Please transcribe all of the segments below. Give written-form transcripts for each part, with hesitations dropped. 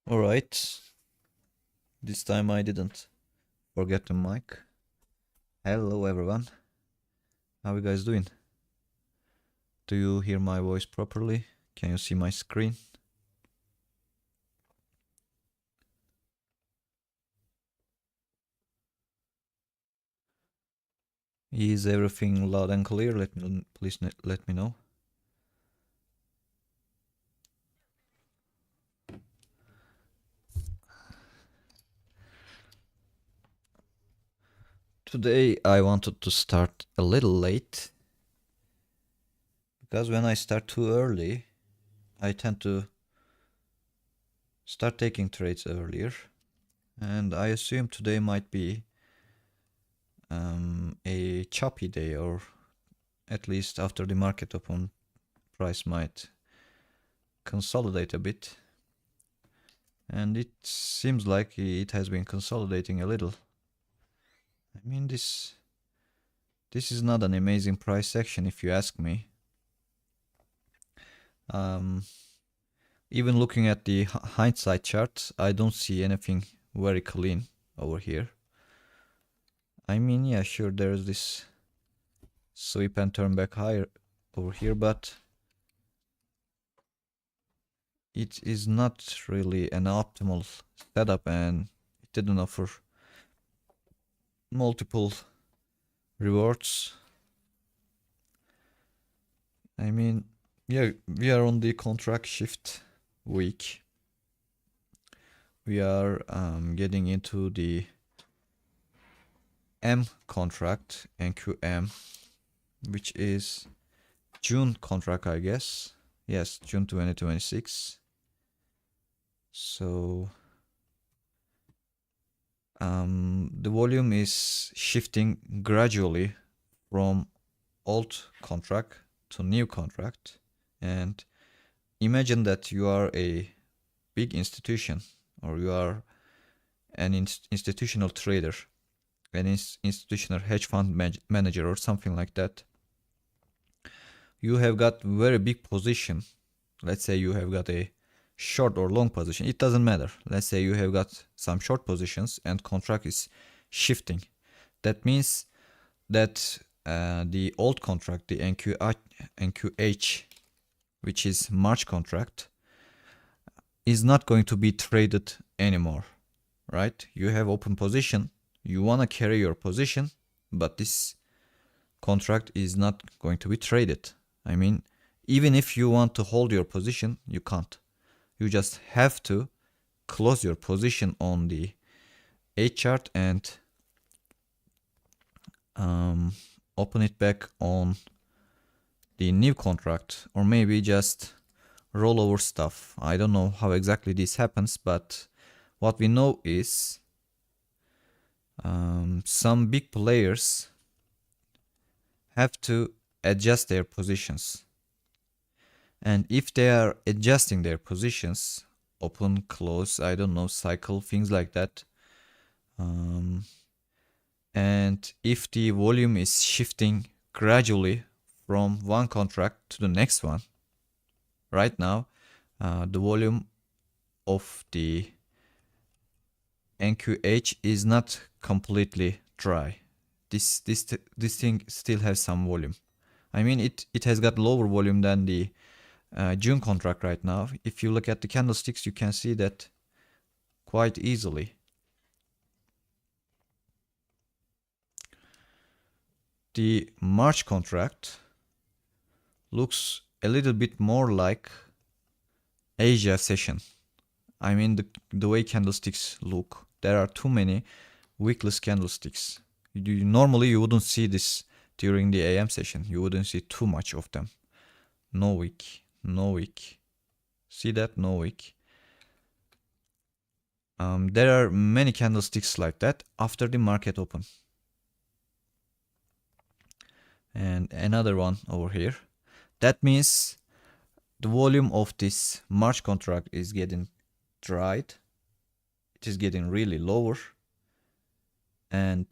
Alright, this time I didn't forget the mic. Hello everyone, how you guys doing? Do you hear my voice properly? Can you see my screen? Is everything loud and clear? Please let me know. Today I wanted to start a little late because when I start too early, I tend to start taking trades earlier, and I assume today might be a choppy day, or at least after the market open, price might consolidate a bit, and it seems like it has been consolidating a little. I mean, this is not an amazing price action if you ask me. Even looking at the hindsight chart, I don't see anything very clean over here. I mean, yeah, sure, there's this sweep and turn back higher over here, but it is not really an optimal setup, and it didn't offer multiple rewards. I mean, yeah, we are on the contract shift week. We are getting into the M contract, NQM, which is June contract, I guess. Yes, June 2026. So the volume is shifting gradually from old contract to new contract, and imagine that you are a big institution, or you are an institutional trader, an institutional hedge fund manager, or something like that. You have got very big position. Let's say you have got a short or long position, it doesn't matter. Let's say you have got some short positions and contract is shifting. That means that the old contract, the NQH, which is March contract, is not going to be traded anymore, right? You have open position, you want to carry your position, but this contract is not going to be traded. I mean, even if you want to hold your position, you can't. You just have to close your position on the H chart and open it back on the new contract, or maybe just roll over stuff. I don't know how exactly this happens, but what we know is some big players have to adjust their positions. And if they are adjusting their positions, open, close, I don't know, cycle, things like that, and if the volume is shifting gradually from one contract to the next one, right now the volume of the NQH is not completely dry. This thing still has some volume. I mean, it has got lower volume than the June contract right now. If you look at the candlesticks, you can see that quite easily. The March contract looks a little bit more like Asia session. I mean, the way candlesticks look, there are too many wickless candlesticks. Normally you wouldn't see this during the AM session. You wouldn't see too much of them. No wick, no wick. See that? No wick. There are many candlesticks like that after the market open. And another one over here. That means the volume of this March contract is getting dried. It is getting really lower, and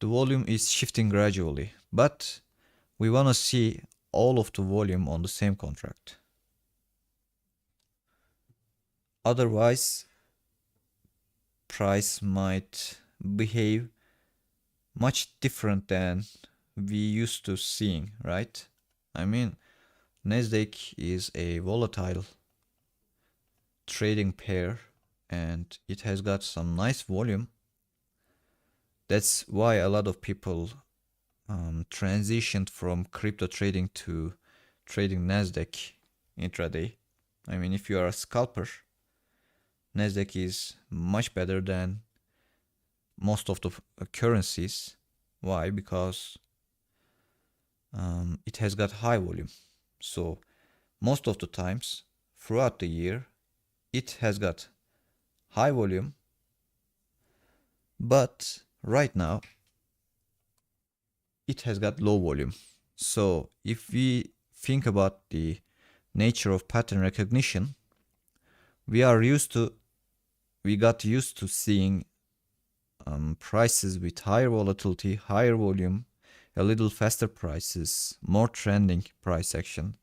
the volume is shifting gradually, but we want to see all of the volume on the same contract. Otherwise, price might behave much different than we used to seeing, right? I mean, Nasdaq is a volatile trading pair and it has got some nice volume. That's why a lot of people transitioned from crypto trading to trading Nasdaq intraday. I mean, if you are a scalper, Nasdaq is much better than most of the currencies. Why? Because it has got high volume. So most of the times throughout the year, it has got high volume. But right now, it has got low volume. So if we think about the nature of pattern recognition, we got used to seeing prices with higher volatility, higher volume, a little faster prices, more trending price action.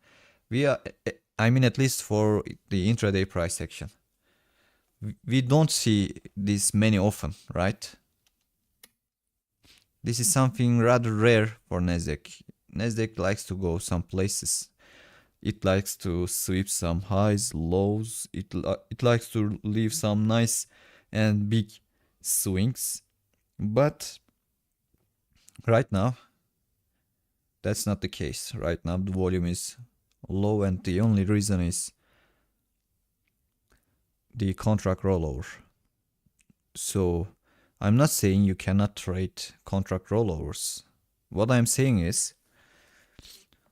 I mean, at least for the intraday price action, we don't see this many often, right? This is something rather rare for Nasdaq. Nasdaq likes to go some places. It likes to sweep some highs, lows. It likes to leave some nice and big swings. But right now, that's not the case. Right now, the volume is low, and the only reason is the contract rollover. So I'm not saying you cannot trade contract rollovers. What I'm saying is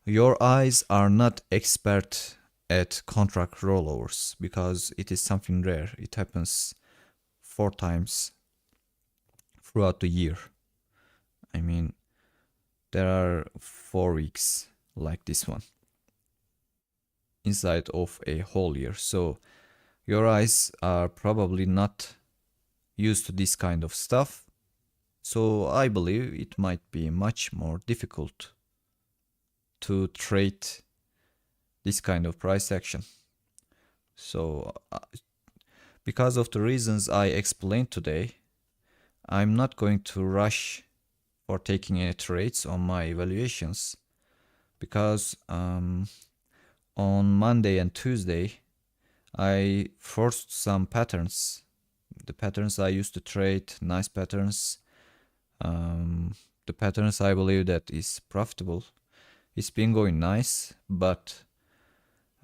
your eyes are not expert at contract rollovers because it is something rare. It happens 4 times throughout the year. I mean, there are 4 weeks like this one inside of a whole year. So your eyes are probably not used to this kind of stuff. So I believe it might be much more difficult to trade this kind of price action. So because of the reasons I explained today, I'm not going to rush for taking any trades on my evaluations because on Monday and Tuesday I forced some patterns. The patterns I used to trade, nice patterns, the patterns I believe that is profitable. It's been going nice, but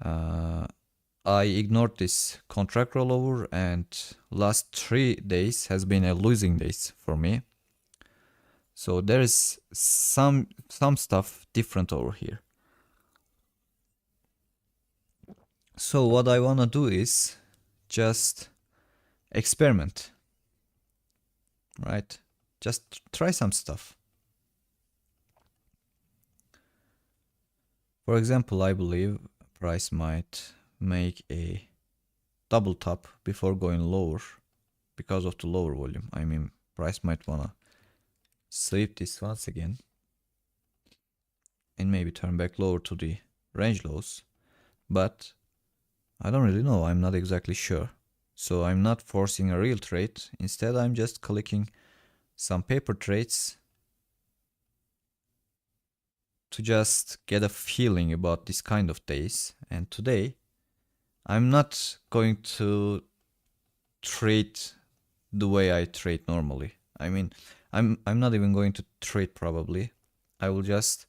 I ignored this contract rollover, and last 3 days has been a losing days for me. So there is some stuff different over here. So what I wanna do is just experiment, right? Just try some stuff. For example, I believe price might make a double top before going lower because of the lower volume. I mean, price might wanna sweep this once again and maybe turn back lower to the range lows, but I don't really know. I'm not exactly sure. So I'm not forcing a real trade. Instead, I'm just clicking some paper trades to just get a feeling about this kind of days. And today, I'm not going to trade the way I trade normally. I mean, I'm not even going to trade probably. I will just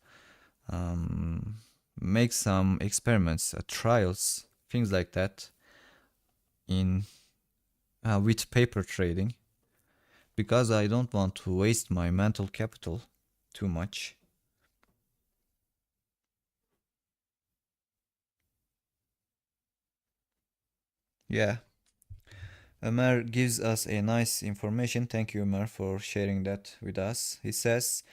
make some experiments, trials, things like that in with paper trading because I don't want to waste my mental capital too much. Yeah, Ömer gives us a nice information. Thank you, Ömer, for sharing that with us. He says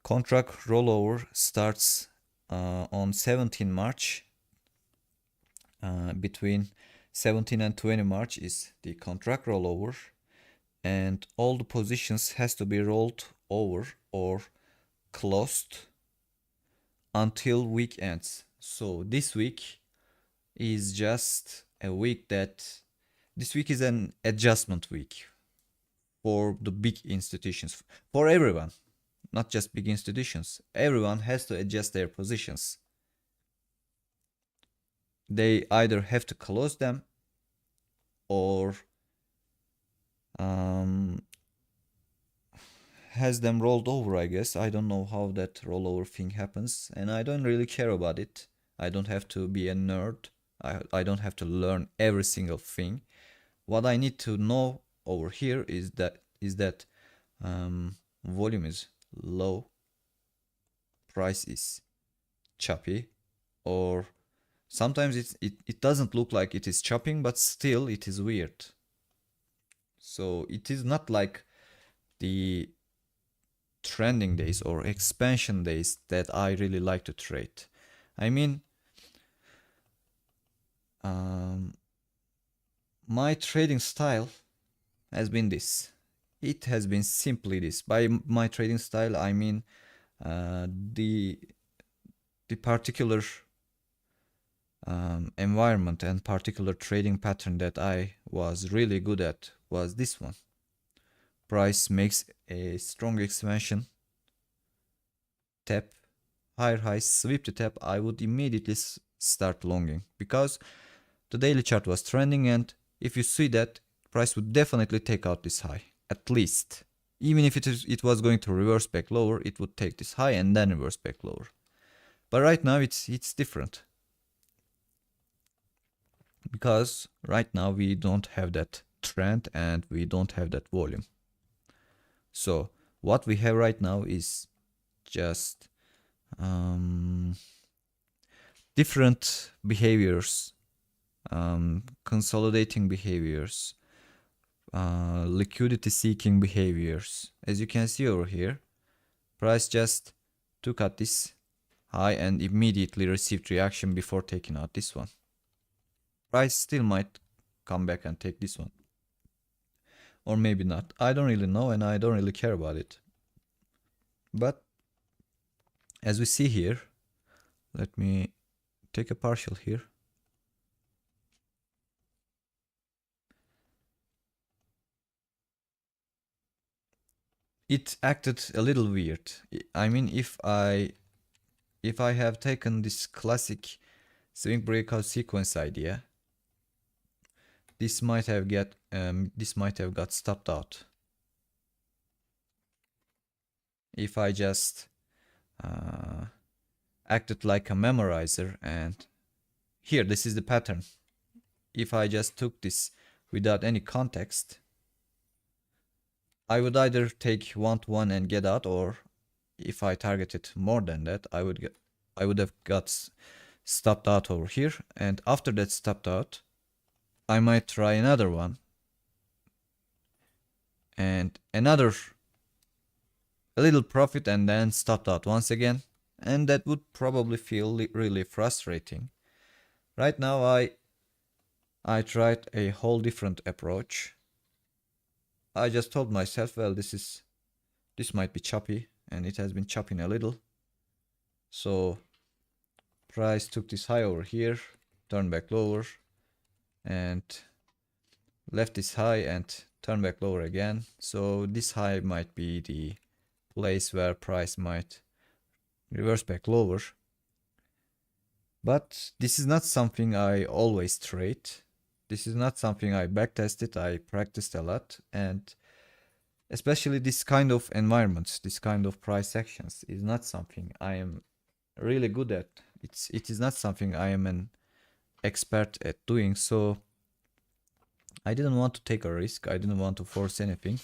contract rollover starts on 17 March. Between 17 and 20 March is the contract rollover, and all the positions has to be rolled over or closed until week ends. So this week is just a week that This week is an adjustment week for the big institutions, for everyone, not just big institutions. Everyone has to adjust their positions. They either have to close them or um, has them rolled over, I guess. I don't know how that rollover thing happens, and I don't really care about it. I don't have to be a nerd. I don't have to learn every single thing. What I need to know over here is that volume is low, price is choppy, or sometimes it doesn't look like it is chopping, but still it is weird. So it is not like the trending days or expansion days that I really like to trade. I mean, my trading style has been this. It has been simply this. By my trading style, I mean the particular environment and particular trading pattern that I was really good at was this one. Price makes a strong expansion, tap, higher highs, sweep the tap, I would immediately start longing because the daily chart was trending, and if you see that, price would definitely take out this high, at least. Even if it was going to reverse back lower, it would take this high and then reverse back lower. But right now it's different. Because right now we don't have that trend and we don't have that volume. So what we have right now is just different behaviors, consolidating behaviors, liquidity seeking behaviors. As you can see over here, price just took out this high and immediately received reaction before taking out this one. Price still might come back and take this one, or maybe not. I don't really know, and I don't really care about it. But as we see here, let me take a partial here. It acted a little weird. I mean, if I have taken this classic swing breakout sequence idea, this might have got stopped out. If I just acted like a memorizer, and here this is the pattern. If I just took this without any context, I would either take 1-to-1 and get out, or if I targeted more than that, I would have got stopped out over here, and after that stopped out, I might try another one and another a little profit and then stopped out once again, and that would probably feel really frustrating. Right now I tried a whole different approach. I just told myself, well, this might be choppy, and it has been chopping a little. So price took this high over here, turned back lower, and left this high and turned back lower again. So this high might be the place where price might reverse back lower. But this is not something I always trade. This is not something I backtested. I practiced a lot, and especially this kind of environments, this kind of price actions is not something I am really good at. It is not something I am an expert at doing. So I didn't want to take a risk. I didn't want to force anything,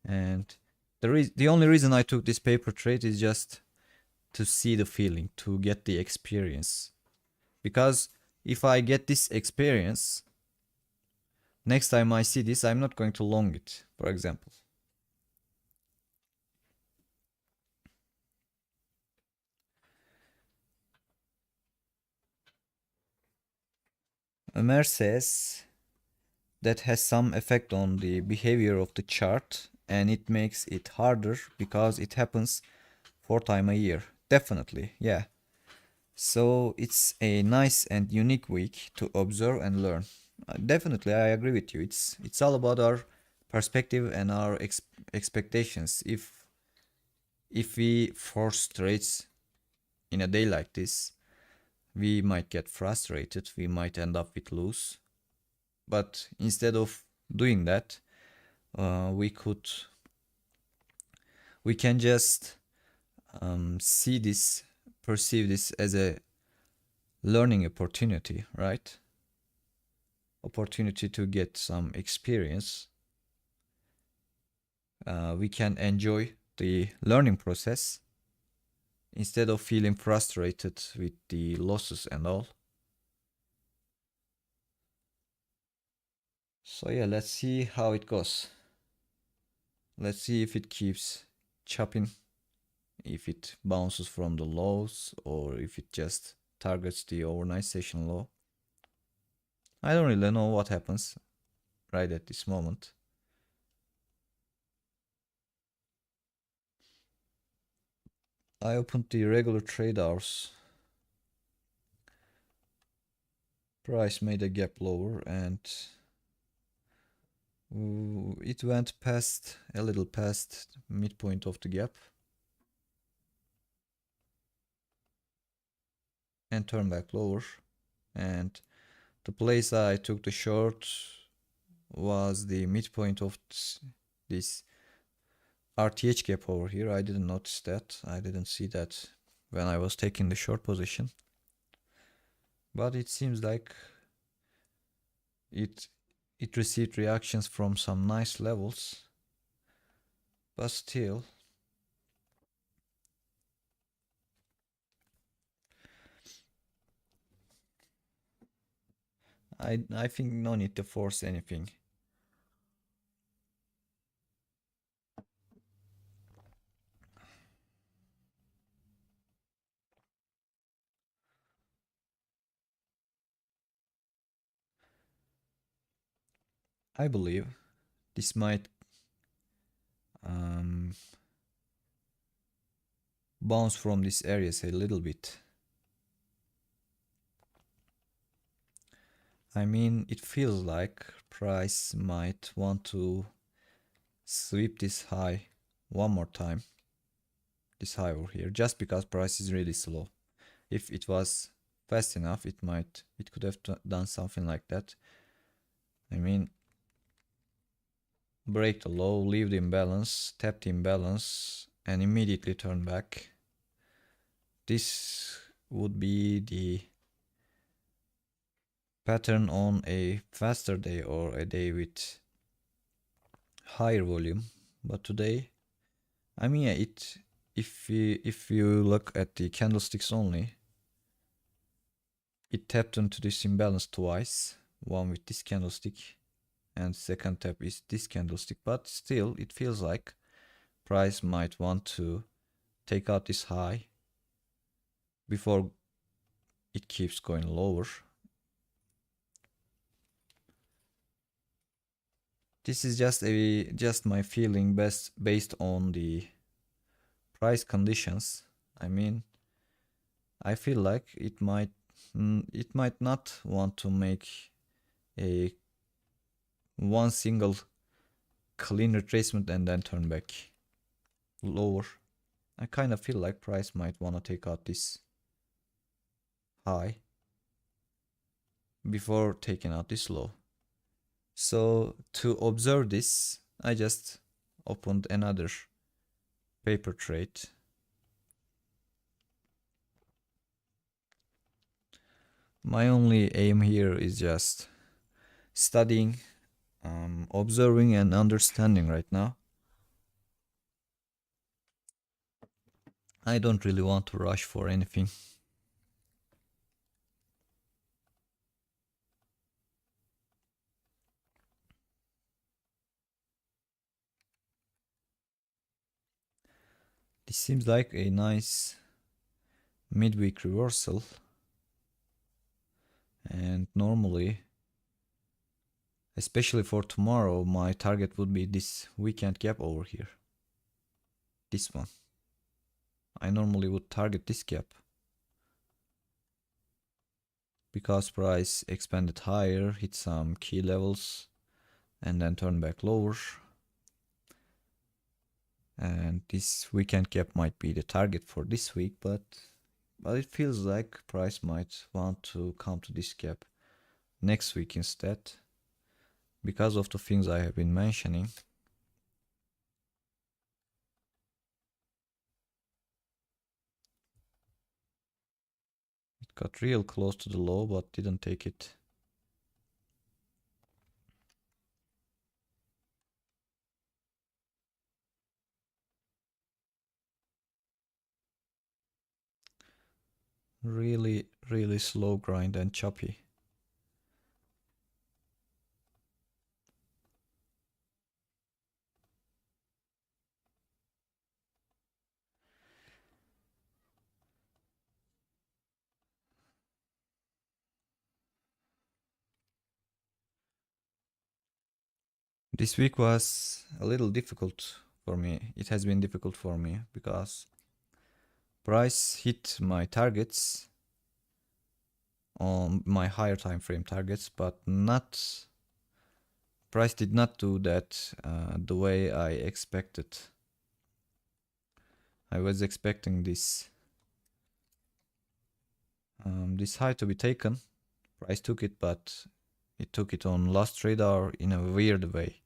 and the only reason I took this paper trade is just to see the feeling, to get the experience. Because if I get this experience, next time I see this, I'm not going to long it, for example. Ömer says that has some effect on the behavior of the chart, and it makes it harder because it happens 4 times a year. Definitely, yeah. So it's a nice and unique week to observe and learn. Definitely, I agree with you. It's all about our perspective and our expectations. If we force trades in a day like this, we might get frustrated. We might end up with lose. But instead of doing that, we can just see this, perceive this as a learning opportunity, right? Opportunity to get some experience. We can enjoy the learning process instead of feeling frustrated with the losses and all. So yeah, let's see how it goes. Let's see if it keeps chopping, if it bounces from the lows, or if it just targets the overnight session low. I don't really know what happens right at this moment. I opened the regular trade hours. Price made a gap lower and it went past, a little past midpoint of the gap and turned back lower. And the place I took the short was the midpoint of this RTH gap over here. I didn't notice that. I didn't see that when I was taking the short position. But it seems like it received reactions from some nice levels. But still, I think no need to force anything. I believe this might um, bounce from these areas a little bit. I mean, it feels like price might want to sweep this high one more time. This high over here, just because price is really slow. If it was fast enough, it could have done something like that. I mean, break the low, leave the imbalance, tap the imbalance, and immediately turn back. This would be the pattern on a faster day or a day with higher volume. But today, I mean, yeah, if you look at the candlesticks only, it tapped into this imbalance twice. One with this candlestick, and second tap is this candlestick. But still, it feels like price might want to take out this high before it keeps going lower. This is just my feeling based on the price conditions. I mean, I feel like it might not want to make a one single clean retracement and then turn back lower. I kind of feel like price might want to take out this high before taking out this low. So to observe this, I just opened another paper trade. My only aim here is just studying, observing and understanding right now. I don't really want to rush for anything. This seems like a nice midweek reversal. And normally, especially for tomorrow, my target would be this weekend gap over here. This one. I normally would target this gap. because price expanded higher, hit some key levels, and then turned back lower. And this weekend gap might be the target for this week, but it feels like price might want to come to this gap next week instead, because of the things I have been mentioning. It got real close to the low, but didn't take it. Really, really slow grind and choppy. This week was a little difficult for me. It has been difficult for me because price hit my targets, on my higher time frame targets, but not price did not do that the way I expected. I was expecting this high to be taken. Price took it, but it took it on last trade hour in a weird way.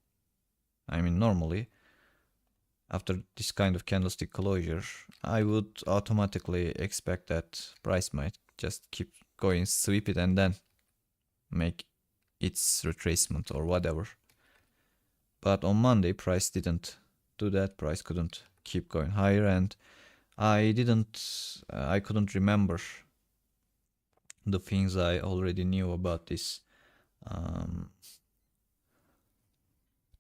I mean, normally after this kind of candlestick closure, I would automatically expect that price might just keep going, sweep it, and then make its retracement or whatever. But on Monday, price didn't do that. Price couldn't keep going higher, and I couldn't remember the things I already knew about this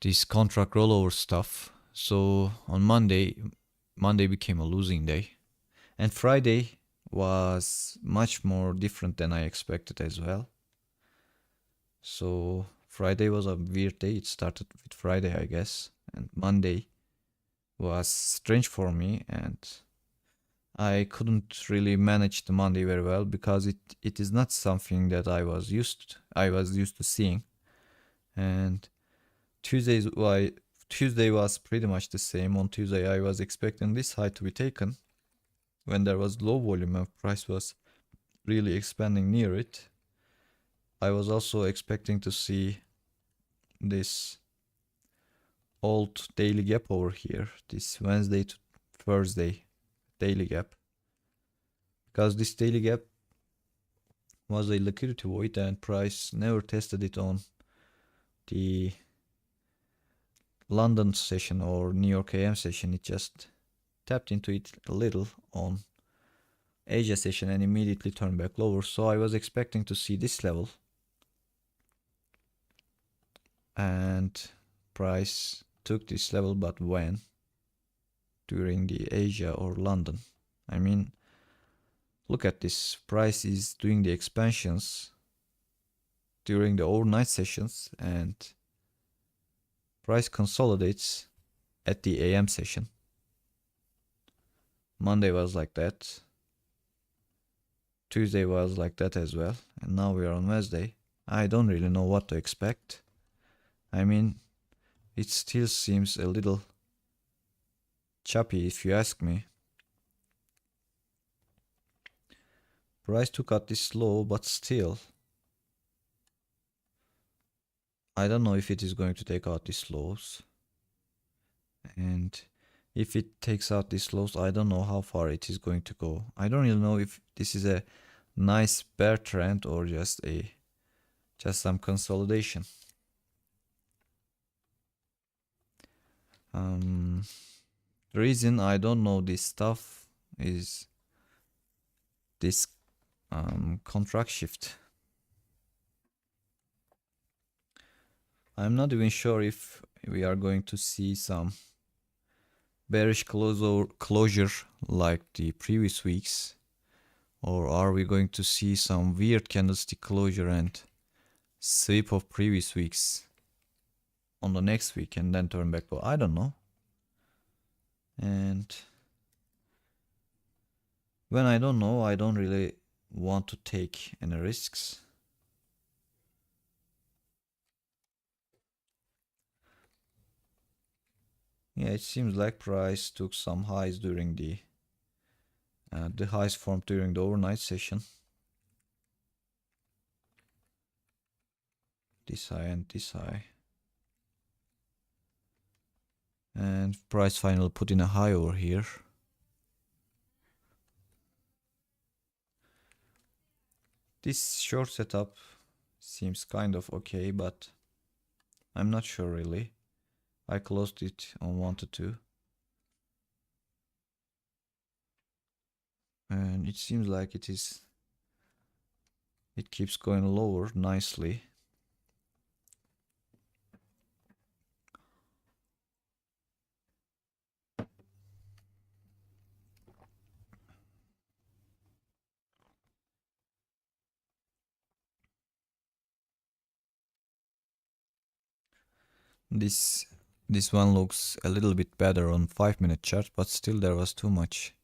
this contract rollover stuff. So on Monday became a losing day, and Friday was much more different than I expected as well. So Friday was a weird day. It started with Friday, I guess, and Monday was strange for me, and I couldn't really manage the Monday very well because it is not something that I was used to seeing. And Tuesday was pretty much the same. On Tuesday I was expecting this high to be taken when there was low volume and price was really expanding near it. I was also expecting to see this old daily gap over here, this Wednesday to Thursday daily gap, because this daily gap was a liquidity void and price never tested it on the London session or New York AM session. It just tapped into it a little on Asia session and immediately turned back lower. So I was expecting to see this level, and price took this level, but when? During the Asia or London. I mean, look at this. Price is doing the expansions during the overnight sessions, and price consolidates at the AM session. Monday was like that. Tuesday was like that as well. And now we are on Wednesday. I don't really know what to expect. I mean, it still seems a little choppy if you ask me. Price took out this low, but still, I don't know if it is going to take out these lows. And if it takes out these lows, I don't know how far it is going to go. I don't really know if this is a nice bear trend or just some consolidation. The reason I don't know this stuff is this contract shift. I'm not even sure if we are going to see some bearish closure like the previous weeks, or are we going to see some weird candlestick closure and sweep of previous weeks on the next week and then turn back low? I don't know. And when I don't know, I don't really want to take any risks. Yeah, it seems like price took some highs during the highs formed during the overnight session. This high and this high. And price finally put in a high over here. This short setup seems kind of okay, but I'm not sure really. I closed it on 1 to 2. And it seems like it keeps going lower nicely. This one looks a little bit better on 5-minute chart, but still there was too much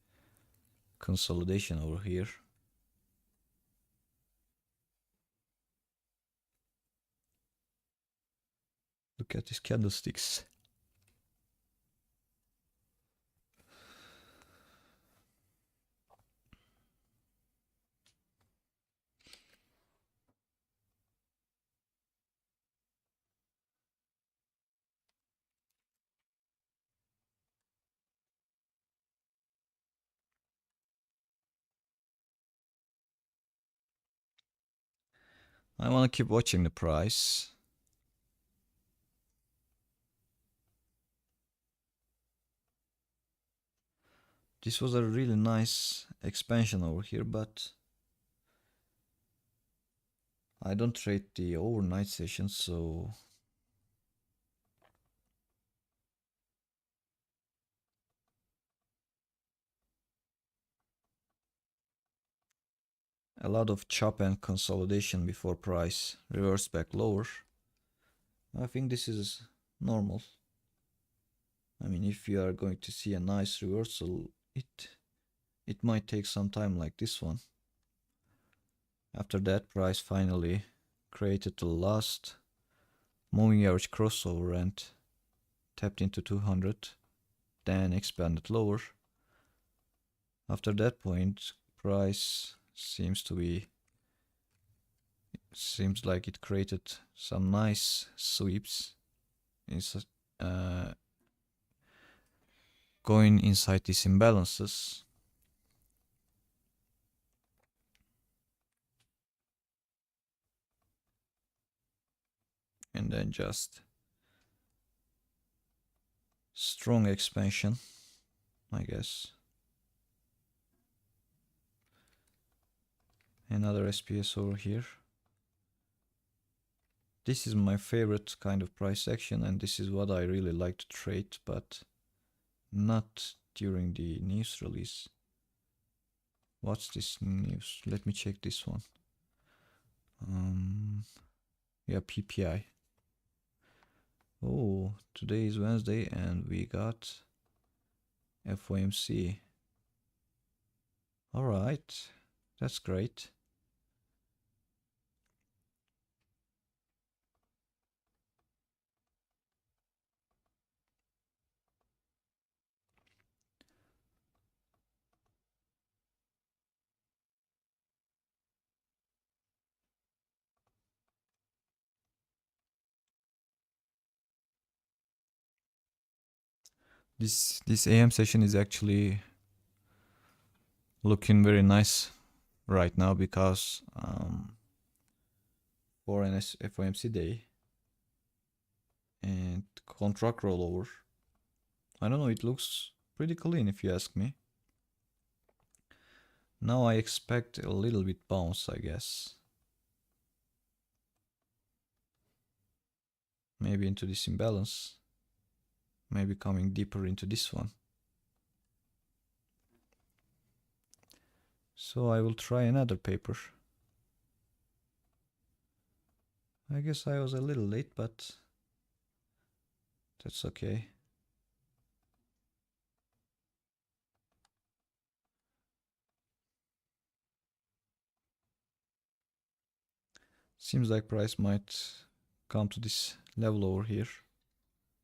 consolidation over here. Look at these candlesticks. I want to keep watching the price. This was a really nice expansion over here, but I don't trade the overnight session, so a lot of chop and consolidation before price reversed back lower. I think this is normal. I mean, if you are going to see a nice reversal, it might take some time like this one. After that, price finally created the last moving average crossover and tapped into 200, then expanded lower. After that point, price seems like it created some nice sweeps. It's going inside these imbalances. And then just strong expansion, I guess. Another SPS over here. This is my favorite kind of price action, and this is what I really like to trade, but not during the news release. What's this news? Let me check this one. Yeah, PPI. Oh, today is Wednesday and we got FOMC. All right, that's great. This AM session is actually looking very nice right now because for an FOMC day and contract rollover, I don't know, it looks pretty clean if you ask me. Now I expect a little bit bounce, I guess. Maybe into this imbalance. Maybe coming deeper into this one. So I will try another paper. I guess I was a little late, but that's okay. Seems like price might come to this level over here.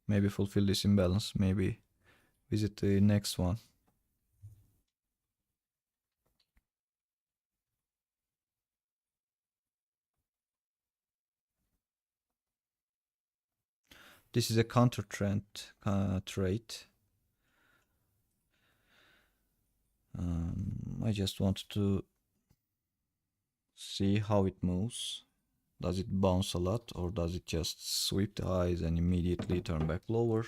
Maybe fulfill this imbalance, maybe visit the next one. This is a counter trend trade. I just wanted to see how it moves. Does it bounce a lot, or does it just sweep the highs and immediately turn back lower?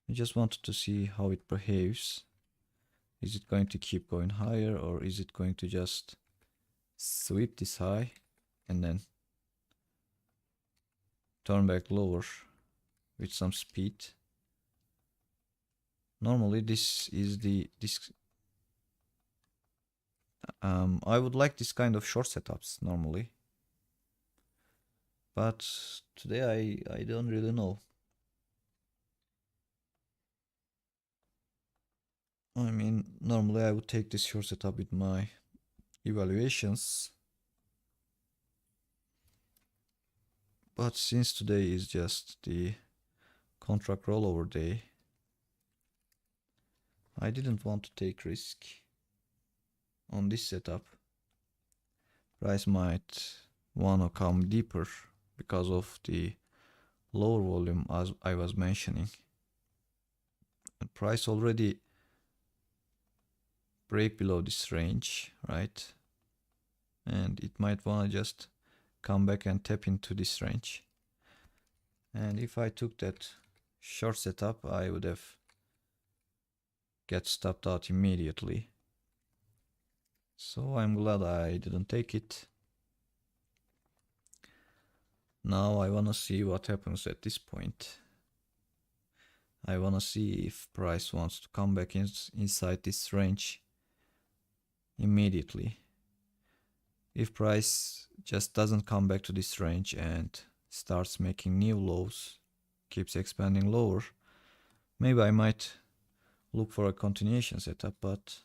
I just wanted to see how it behaves. Is it going to keep going higher, or is it going to just sweep this high and then turn back lower with some speed? Normally this is I would like this kind of short setups normally, but today I don't really know. I mean, normally I would take this short setup with my evaluations, but since today is just the contract rollover day, I didn't want to take risk on this setup. Price might wanna come deeper because of the lower volume as I was mentioning. And price already break below this range, right? And it might wanna just come back and tap into this range. And if I took that short setup, I would have get stopped out immediately. So I'm glad I didn't take it. Now I wanna see what happens at this point. I wanna see if price wants to come back inside this range immediately. If price just doesn't come back to this range and starts making new lows, keeps expanding lower, maybe I might look for a continuation setup, but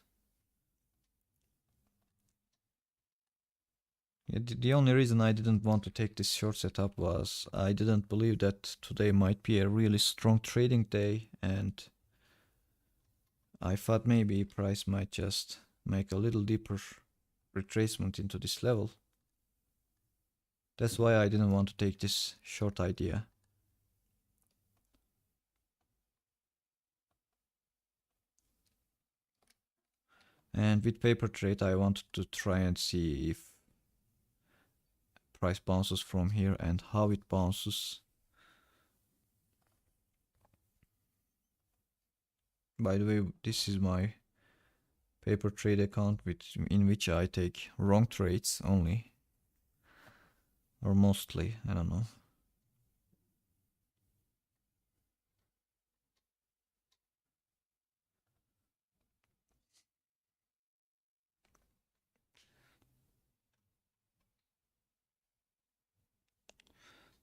the only reason I didn't want to take this short setup was I didn't believe that today might be a really strong trading day, and I thought maybe price might just make a little deeper retracement into this level. That's why I didn't want to take this short idea. And with paper trade, I wanted to try and see if price bounces from here and how it bounces. By the way, this is my paper trade account in which I take wrong trades only, or mostly, I don't know.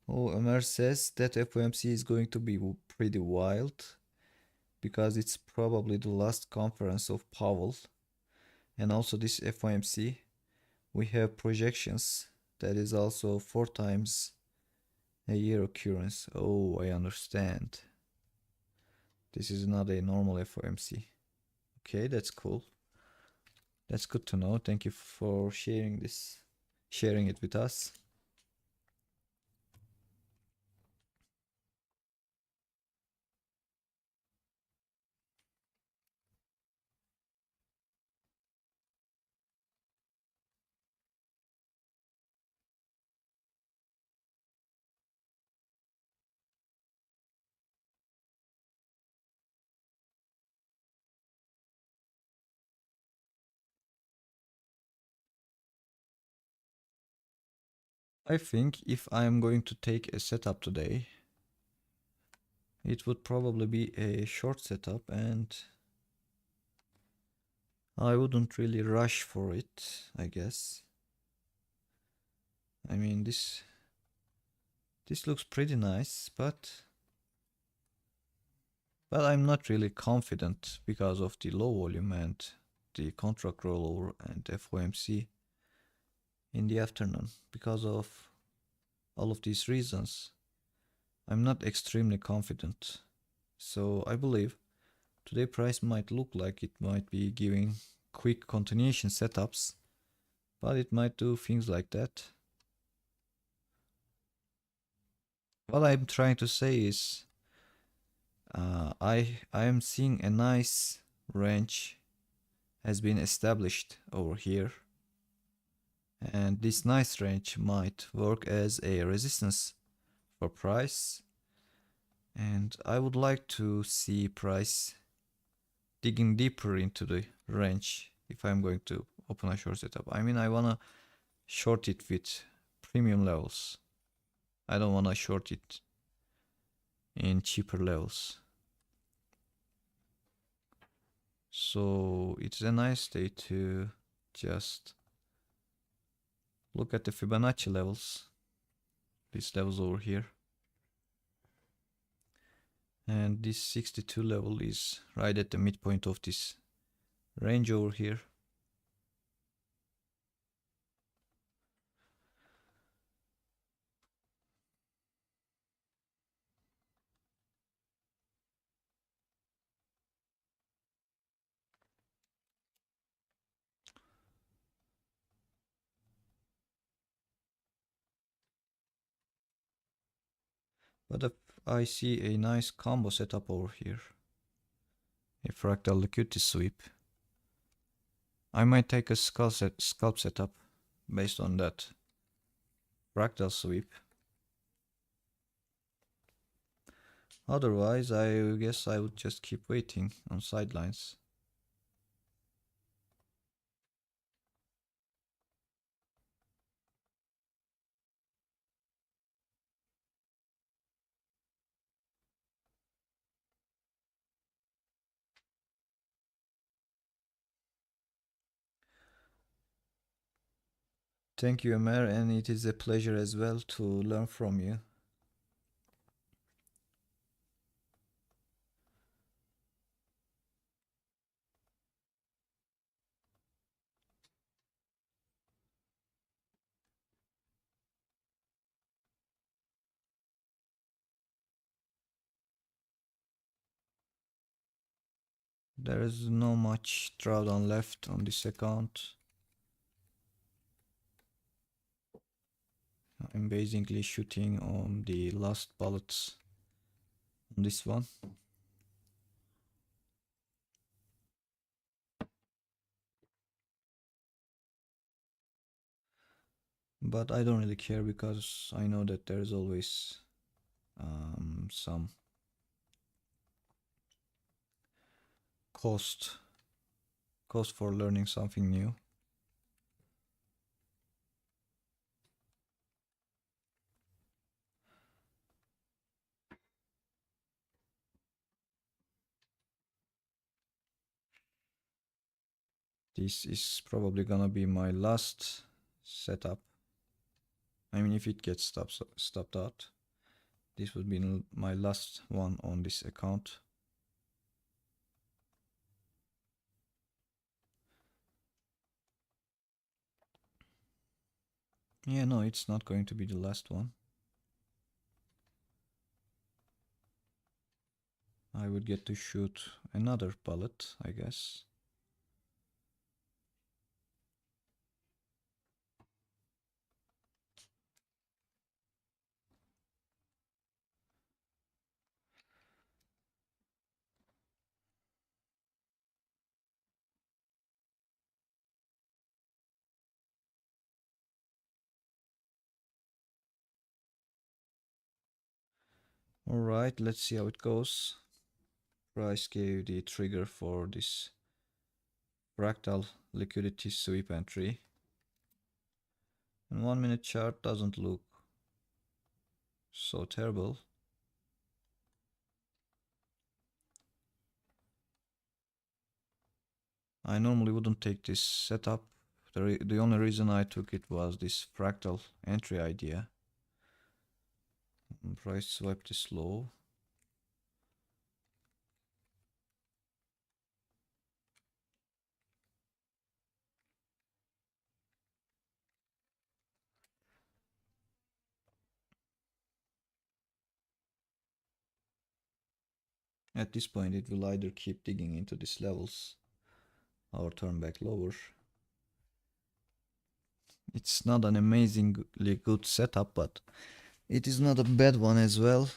Oh, Ömer says that FOMC is going to be pretty wild because it's probably the last conference of Powell, and also this FOMC we have projections that is also 4 times a year occurrence. Oh, I understand. This is not a normal FOMC. Okay, that's cool. That's good to know. Thank you for sharing it with us. I think if I'm going to take a setup today, it would probably be a short setup, and I wouldn't really rush for it, I guess. I mean, this looks pretty nice, but I'm not really confident because of the low volume and the contract rollover and FOMC in the afternoon. Because of all of these reasons, I'm not extremely confident. So I believe today price might look like it might be giving quick continuation setups, but it might do things like that. What I'm trying to say is I am seeing a nice range has been established over here, and this nice range might work as a resistance for price, and I would like to see price digging deeper into the range if I'm going to open a short setup. I mean, I wanna short it with premium levels. I don't wanna short it in cheaper levels. So it's a nice day to just look at the Fibonacci levels, these levels over here. And this 62 level is right at the midpoint of this range over here. But if I see a nice combo setup over here, a fractal liquidity sweep, I might take a scalp setup based on that fractal sweep. Otherwise, I guess I would just keep waiting on sidelines. Thank you, Ömer, and it is a pleasure as well to learn from you. There is no much drawdown left on this account. I'm basically shooting on the last bullets on this one. But I don't really care because I know that there's always some cost for learning something new. This is probably gonna be my last setup. I mean, if it gets stopped out, this would be my last one on this account. Yeah, no, it's not going to be the last one. I would get to shoot another bullet, I guess. Alright, let's see how it goes. Price gave the trigger for this fractal liquidity sweep entry. And 1 minute chart doesn't look so terrible. I normally wouldn't take this setup. The only reason I took it was this fractal entry idea. Price swept is low. At this point it will either keep digging into these levels or turn back lower. It's not an amazingly good setup, but it is not a bad one as well.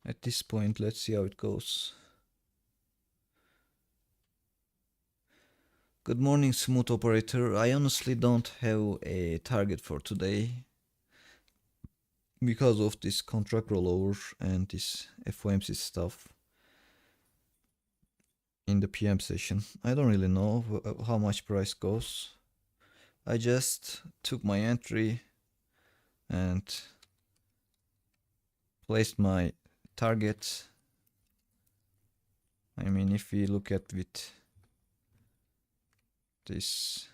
At this point, let's see how it goes. Good morning, smooth operator. I honestly don't have a target for today because of this contract rollover and this FOMC stuff in the PM session. I don't really know how much price goes. I just took my entry and placed my target. I mean, if we look at with this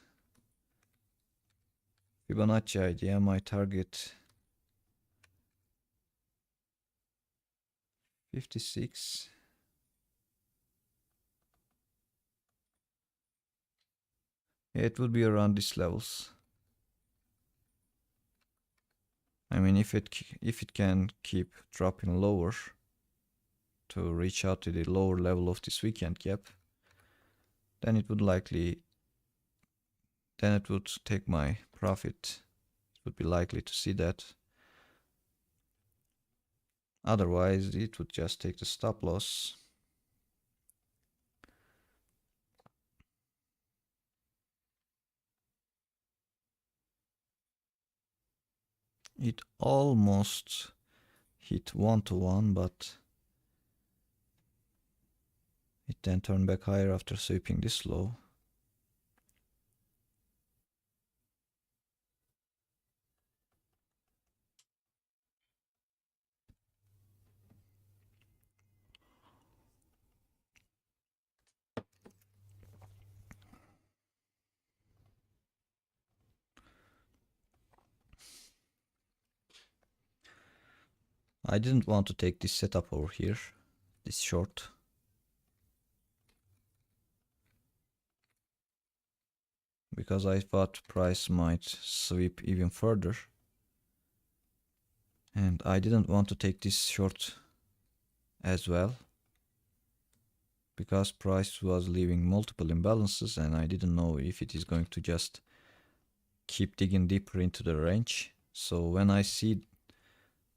Fibonacci idea, my target 56. Yeah, it would be around these levels. I mean, if it can keep dropping lower to reach out to the lower level of this weekend gap, then it would take my profit. It would be likely to see that. Otherwise, it would just take the stop loss. It almost hit 1-to-1, but it then turned back higher after sweeping this low. I didn't want to take this setup over here, this short. Because I thought price might sweep even further. And I didn't want to take this short as well. Because price was leaving multiple imbalances and I didn't know if it is going to just keep digging deeper into the range. So when I see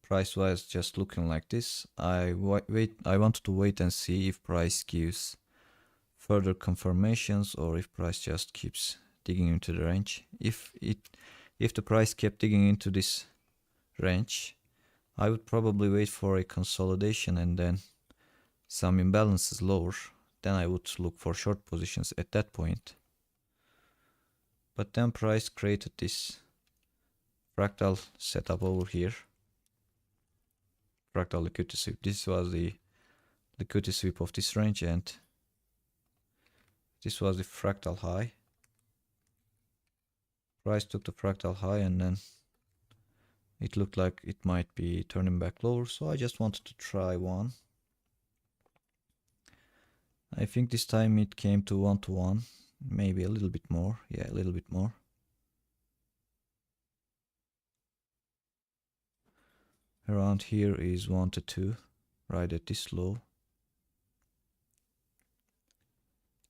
price was just looking like this, I wanted to wait and see if price gives further confirmations or if price just keeps digging into the range. If the price kept digging into this range, I would probably wait for a consolidation and then some imbalances lower. Then I would look for short positions at that point. But then price created this fractal setup over here. Fractal liquidity sweep. This was the liquidity sweep of this range and this was the fractal high. Price took the fractal high and then it looked like it might be turning back lower, so I just wanted to try one. I think this time it came to 1-to-1, maybe a little bit more. Yeah, a little bit more. Around here is 1-to-2, right at this low.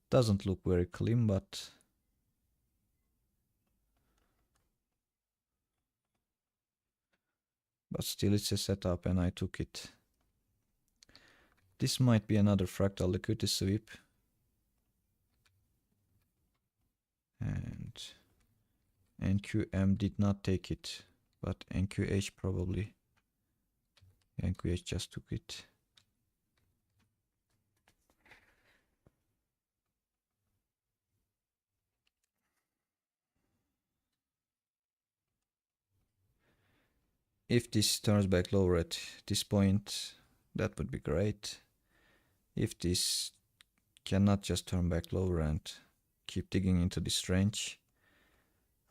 Doesn't look very clean, but still it's a setup and I took it. This might be another fractal liquidity sweep. And NQM did not take it, but NQH probably. NQH just took it. If this turns back lower at this point, that would be great. If this cannot just turn back lower and keep digging into this range,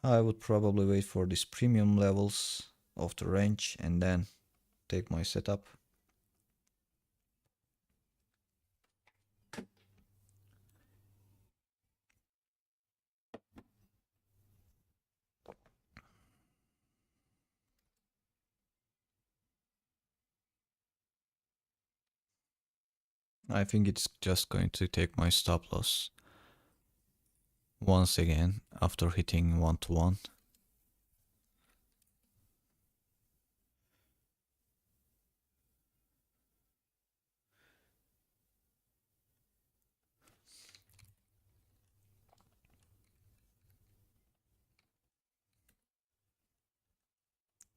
I would probably wait for these premium levels of the range and then take my setup. I think it's just going to take my stop loss once again after hitting 1 to 1.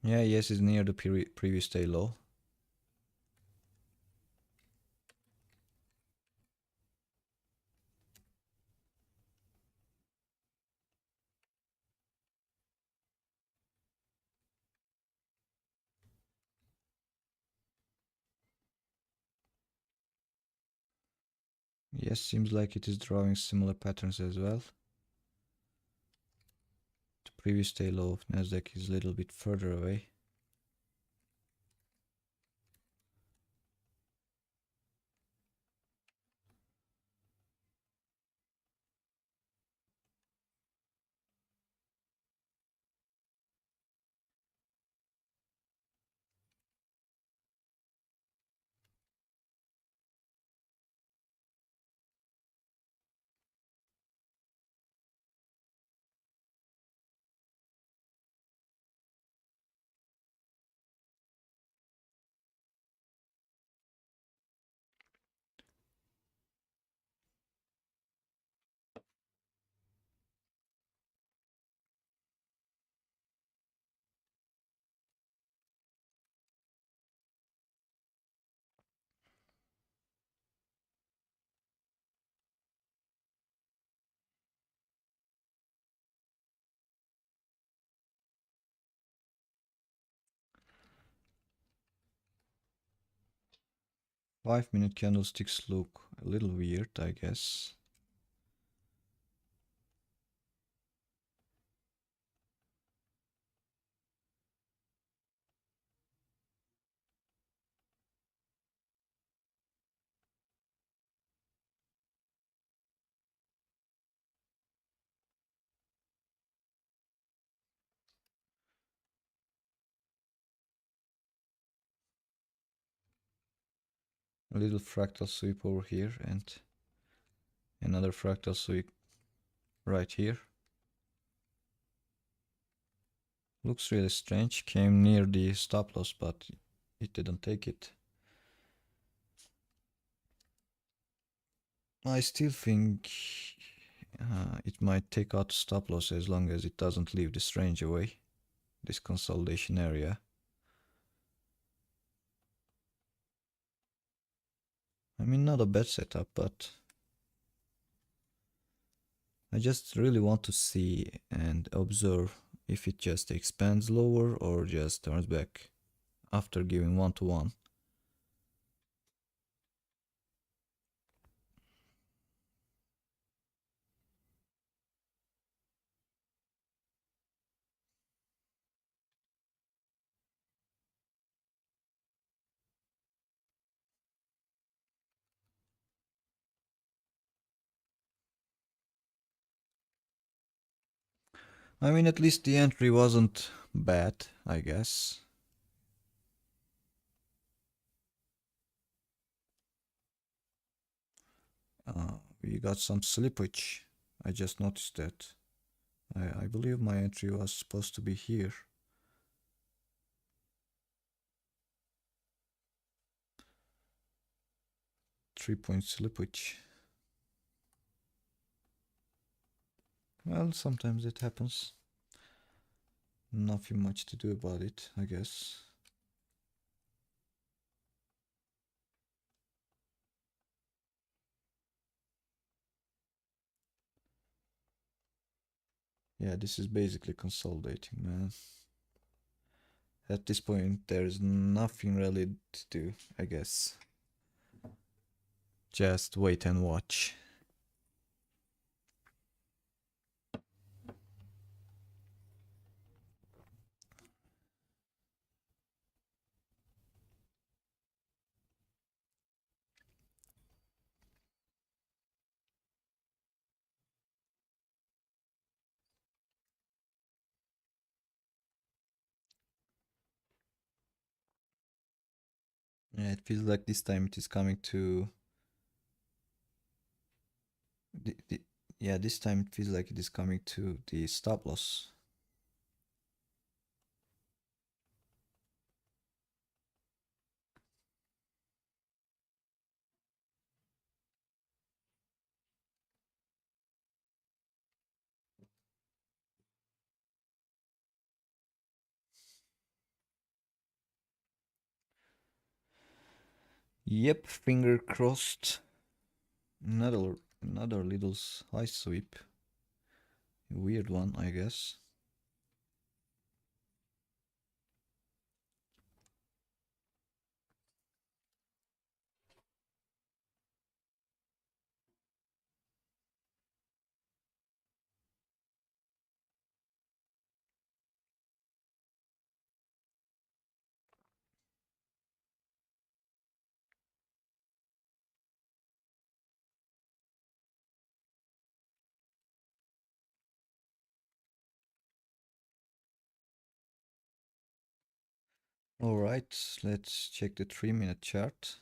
Yeah, yes, it's near the previous day low. Yes, seems like it is drawing similar patterns as well. The previous day low of Nasdaq is a little bit further away. Five-minute candlesticks look a little weird, I guess. A little fractal sweep over here and another fractal sweep right here. Looks really strange. Came near the stop loss, but it didn't take it. I still think it might take out stop loss as long as it doesn't leave this range away, this consolidation area. I mean, not a bad setup, but I just really want to see and observe if it just expands lower or just turns back after giving 1 to 1. I mean, at least the entry wasn't bad, I guess. We got some slippage. I just noticed that. I believe my entry was supposed to be here. 3 point slippage. Well, sometimes it happens. Nothing much to do about it, I guess. Yeah, this is basically consolidating, man. At this point, there's nothing really to do, I guess. Just wait and watch. Yeah, it feels like this time it is coming to Yeah, this time it feels like it is coming to the stop loss. Yep, finger crossed. Another little high sweep. Weird one, I guess. All right, let's check the 3-minute chart.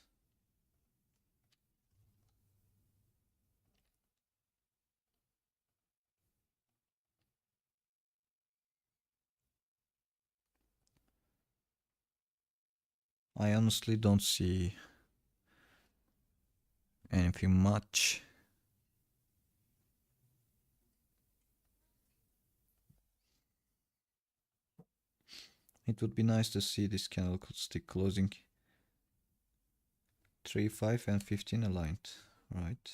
I honestly don't see anything much. It would be nice to see this candlestick closing 3, 5 and 15 aligned, right?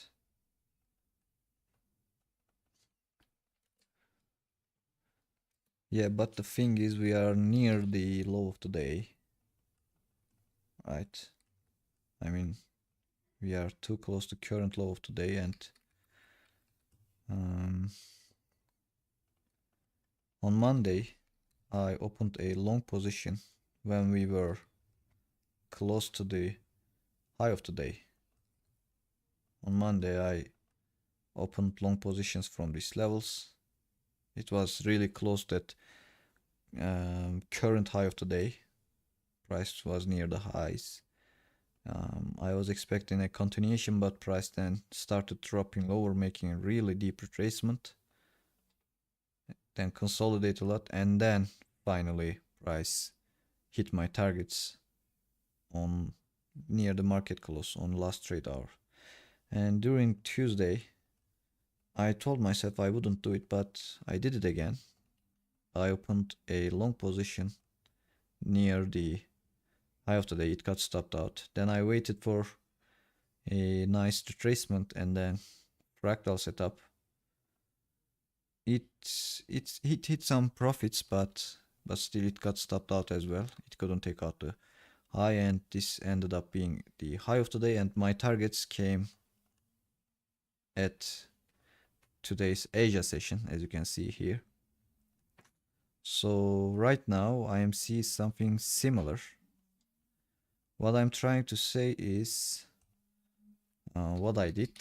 Yeah, but the thing is we are near the low of the day, right? I mean, we are too close to current low of the day, and um, on Monday I opened a long position when we were close to the high of the day. On Monday I opened long positions from these levels. It was really close that current high of the day. Price was near the highs. I was expecting a continuation, but price then started dropping lower, making a really deep retracement. Then consolidate a lot, and then finally price hit my targets on near the market close on last trade hour. And during Tuesday, I told myself I wouldn't do it, but I did it again. I opened a long position near the high of the day. It got stopped out. Then I waited for a nice retracement and then fractal setup. It hit some profits, but still it got stopped out as well. It couldn't take out the high, and this ended up being the high of the day, and my targets came at today's Asia session, as you can see here. So right now I am seeing something similar. What I'm trying to say is what I did.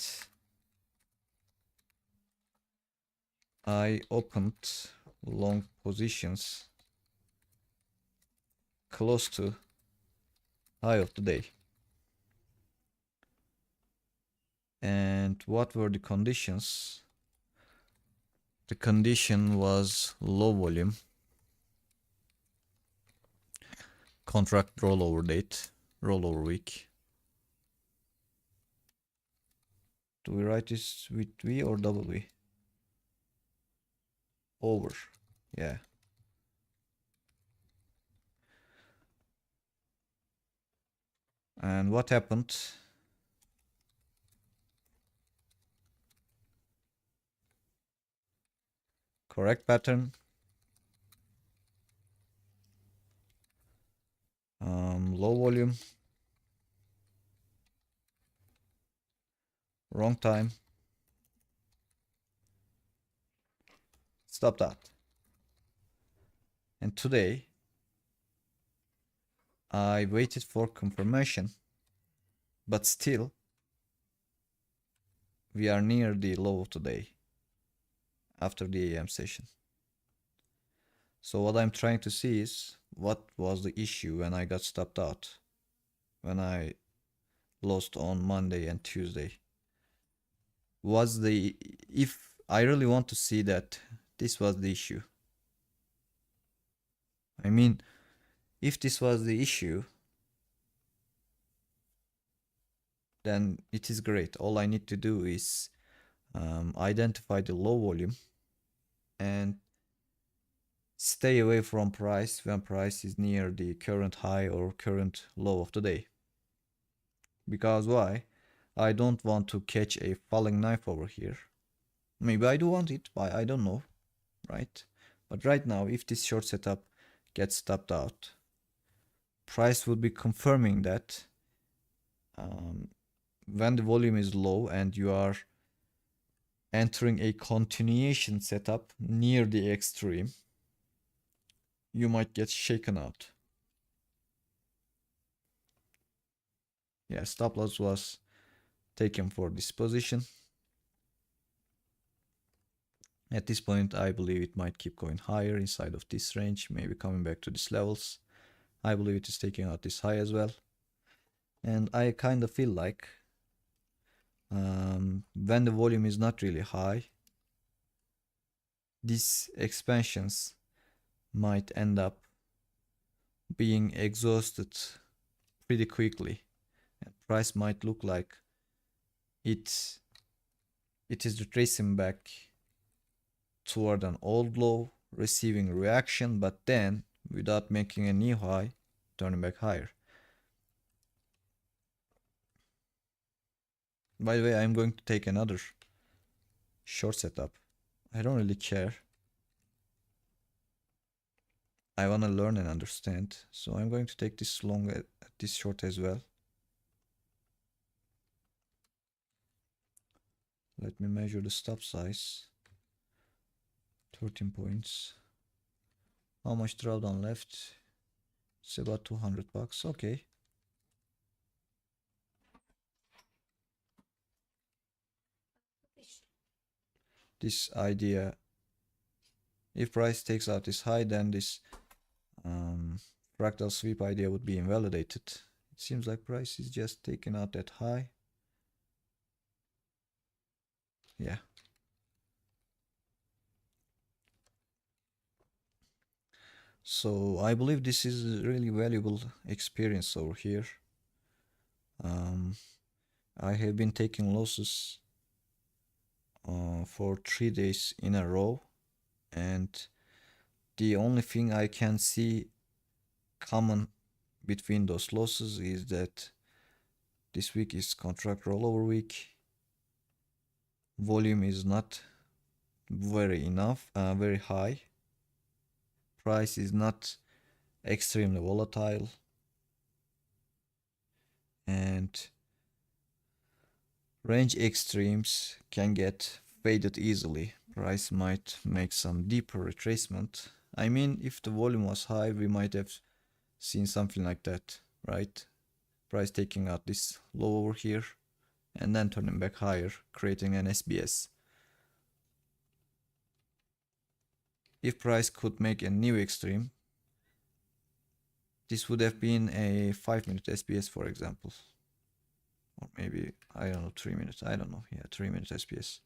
I opened long positions close to high of the day. And what were the conditions? The condition was low volume, contract rollover date, rollover week. Do we write this with V or W? Over. Yeah. And what happened? Correct pattern. Low volume. Wrong time. Stop that. And today, I waited for confirmation, but still, we are near the low of the day after the AM session. So what I'm trying to see is what was the issue when I got stopped out, when I lost on Monday and Tuesday. was the, if I really want to see that this was the issue. I mean, if this was the issue, then it is great. All I need to do is identify the low volume and stay away from price when price is near the current high or current low of the day. Because why? I don't want to catch a falling knife over here. Maybe I do want it, but I don't know, right? But right now, if this short setup gets stopped out, price will be confirming that when the volume is low and you are entering a continuation setup near the extreme, you might get shaken out. Yeah, stop loss was taken for this position. At this point, I believe it might keep going higher inside of this range, maybe coming back to these levels. I believe it is taking out this high as well. And I kind of feel like when the volume is not really high, these expansions might end up being exhausted pretty quickly. And price might look like it is retracing back toward an old low, receiving reaction, but then without making a new high, turning back higher. By the way, I'm going to take another short setup. I don't really care. I want to learn and understand. So I'm going to take this long at this short as well. Let me measure the stop size. 13 points. How much drawdown left? It's about 200 bucks. Okay. This idea, if price takes out this high, then this fractal sweep idea would be invalidated. It seems like price is just taking out that high. Yeah. So I believe this is a really valuable experience over here. I have been taking losses for 3 days in a row, and the only thing I can see common between those losses is that this week is contract rollover week. Volume is not very high. Price is not extremely volatile, and range extremes can get faded easily. Price might make some deeper retracement. I mean, if the volume was high, we might have seen something like that, right? Price taking out this low over here and then turning back higher, creating an SBS. If price could make a new extreme, this would have been a 5-minute SBS, for example. Or maybe, I don't know, 3 minutes. I don't know. Yeah, 3-minute SBS.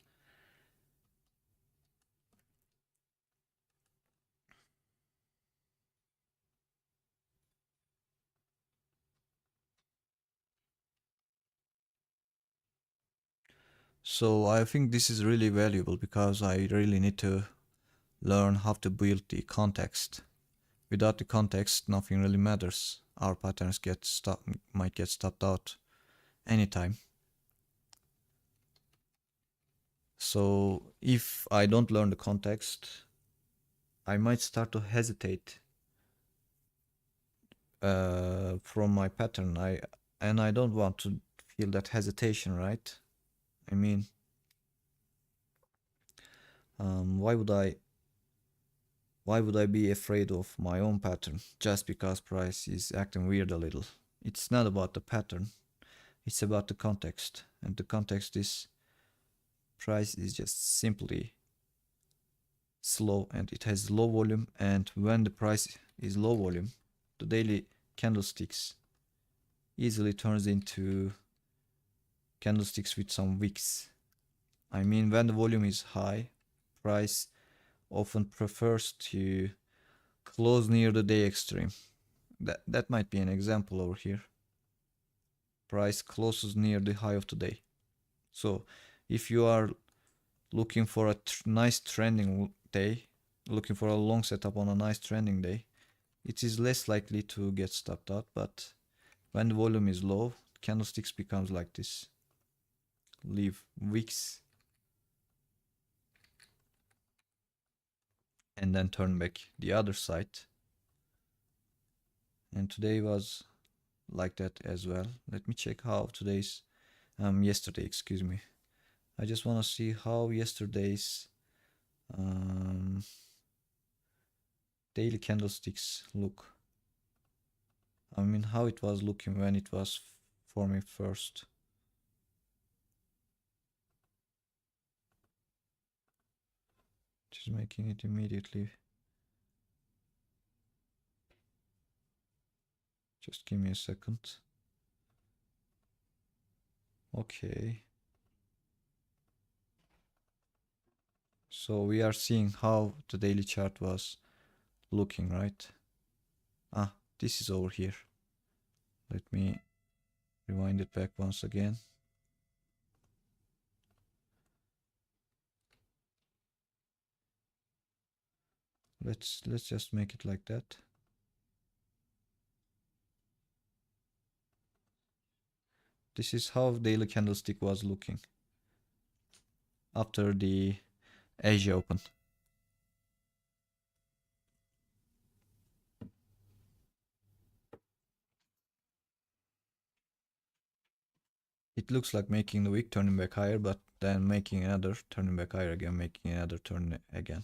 So I think this is really valuable because I really need to learn how to build the context. Without the context, nothing really matters. Our patterns might get stopped out anytime. So if I don't learn the context, I might start to hesitate from my pattern. I don't want to feel that hesitation, right? I mean, why would I be afraid of my own pattern just because price is acting weird a little? It's not about the pattern, it's about the context, and the context is price is just simply slow and it has low volume, and when the price is low volume, the daily candlesticks easily turns into candlesticks with some wicks I mean, when the volume is high, price often prefers to close near the day extreme. That might be an example over here. Price closes near the high of the day. So if you are looking for a nice trending day, looking for a long setup on a nice trending day, it is less likely to get stopped out. But when the volume is low, candlesticks becomes like this. Leave wicks and then turn back the other side. And today was like that as well. Let me check how today's yesterday, excuse me. I just want to see how yesterday's daily candlesticks look. I mean, how it was looking when it was forming first. Just making it immediately. Just give me a second. Okay. So we are seeing how the daily chart was looking, right? Ah, this is over here. Let me rewind it back once again. Let's just make it like that. This is how daily candlestick was looking after the Asia Open. It looks like making the wick turning back higher, but then making another turning back higher again, making another turn again.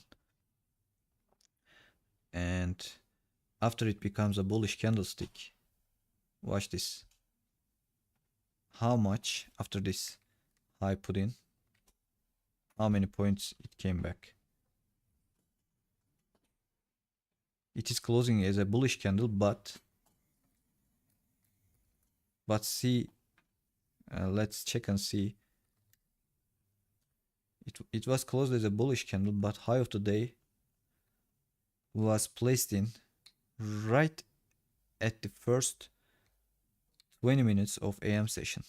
And after it becomes a bullish candlestick, watch this. How much after this high put in, how many points it came back. It is closing as a bullish candle, but see, let's check and see. It was closed as a bullish candle, but high of the day was placed in right at the first 20 minutes of AM session.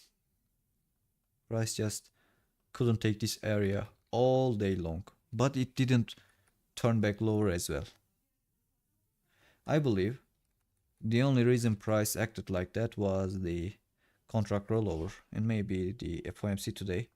Price just couldn't take this area all day long, but it didn't turn back lower as well. I believe the only reason price acted like that was the contract rollover and maybe the FOMC today.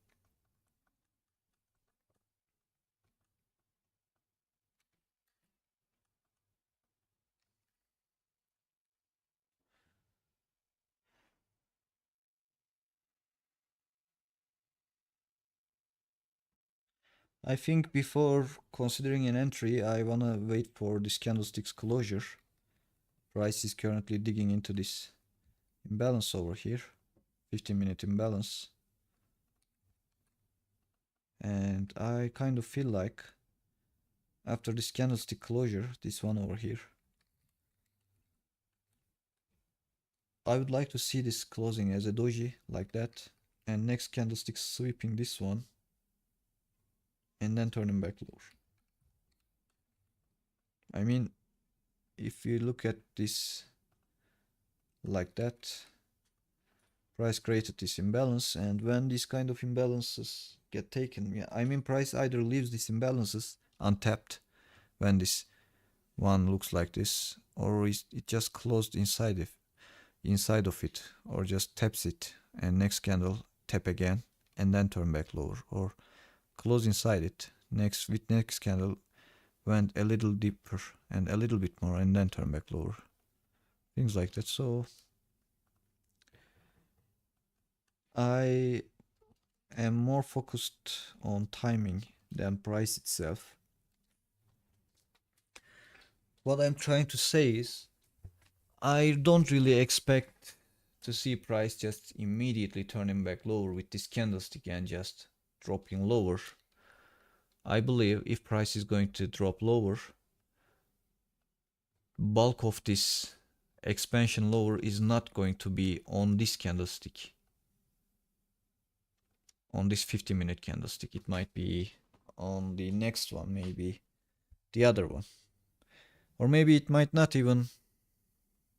I think before considering an entry, I wanna wait for this candlestick's closure. Price is currently digging into this imbalance over here, 15-minute imbalance. And I kind of feel like after this candlestick closure, this one over here, I would like to see this closing as a doji like that, and next candlestick sweeping this one and then turning back lower. I mean, if you look at this like that, price created this imbalance, and when these kind of imbalances get taken, yeah, I mean, price either leaves these imbalances untapped when this one looks like this, or it just closed inside of it, or just taps it and next candle tap again and then turn back lower, or close inside it with next candle went a little deeper and a little bit more and then turn back lower, things like that. So I am more focused on timing than price itself. What I'm trying to say is I don't really expect to see price just immediately turning back lower with this candlestick and just dropping lower. I believe if price is going to drop lower, bulk of this expansion lower is not going to be on this candlestick. on this 50-minute candlestick. It might be on the next one, maybe the other one. Or maybe it might not even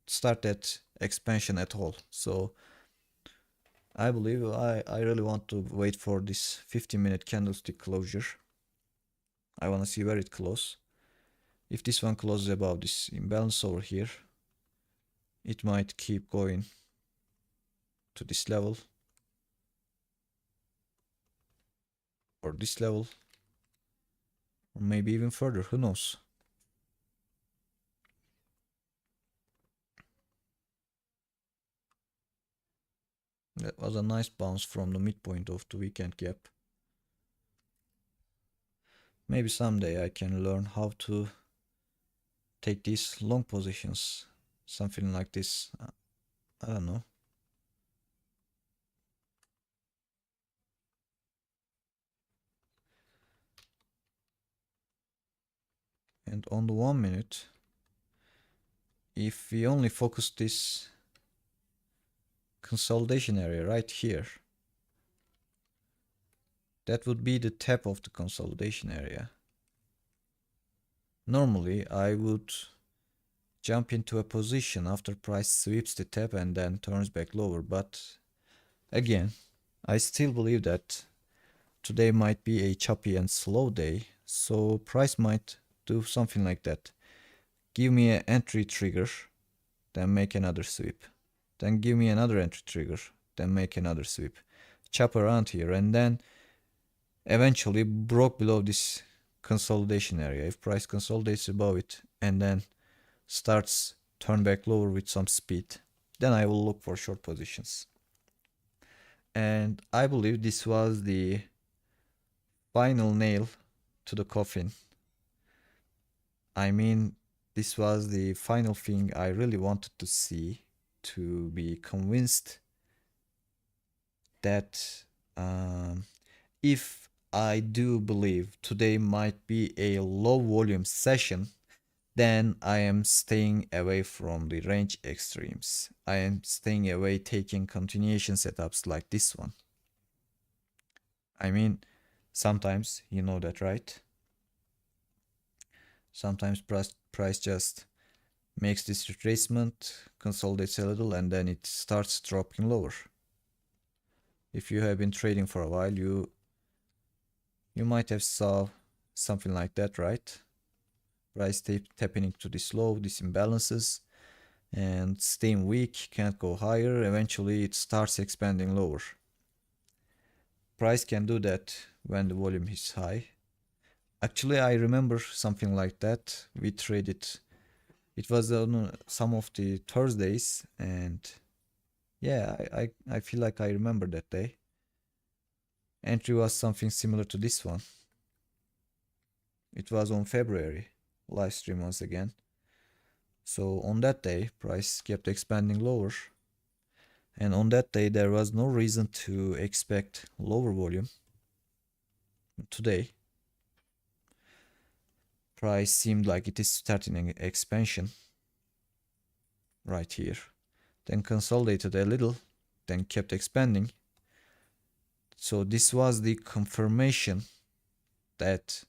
start that expansion at all. So I believe I really want to wait for this 50-minute candlestick closure. I want to see where it closes. If this one closes above this imbalance over here, it might keep going to this level or this level, or maybe even further, who knows. That was a nice bounce from the midpoint of the weekend gap. Maybe someday I can learn how to take these long positions, something like this. I don't know. And on the 1 minute, if we only focus this consolidation area right here, that would be the top of the consolidation area. Normally, I would jump into a position after price sweeps the top and then turns back lower, but again, I still believe that today might be a choppy and slow day, so price might do something like that. Give me an entry trigger, then make another sweep. Then give me another entry trigger, then make another sweep. Chop around here and then eventually broke below this consolidation area. If price consolidates above it and then starts turn back lower with some speed, then I will look for short positions. And I believe this was the final nail to the coffin. I mean, this was the final thing I really wanted to see to be convinced that if I do believe today might be a low volume session, then I am staying away from the range extremes. I am staying away taking continuation setups like this one. I mean, sometimes, you know that, right? Sometimes price just makes this retracement, consolidates a little, and then it starts dropping lower. If you have been trading for a while, you might have saw something like that, right? Price tapping into this low, these imbalances, and staying weak, can't go higher. Eventually, it starts expanding lower. Price can do that when the volume is high. Actually, I remember something like that. We traded. It was on some of the Thursdays, and yeah, I feel like I remember that day. Entry was something similar to this one. It was on February, live stream once again. So on that day, price kept expanding lower. And on that day, there was no reason to expect lower volume. Today, price seemed like it is starting an expansion right here. Then consolidated a little, then kept expanding. So this was the confirmation that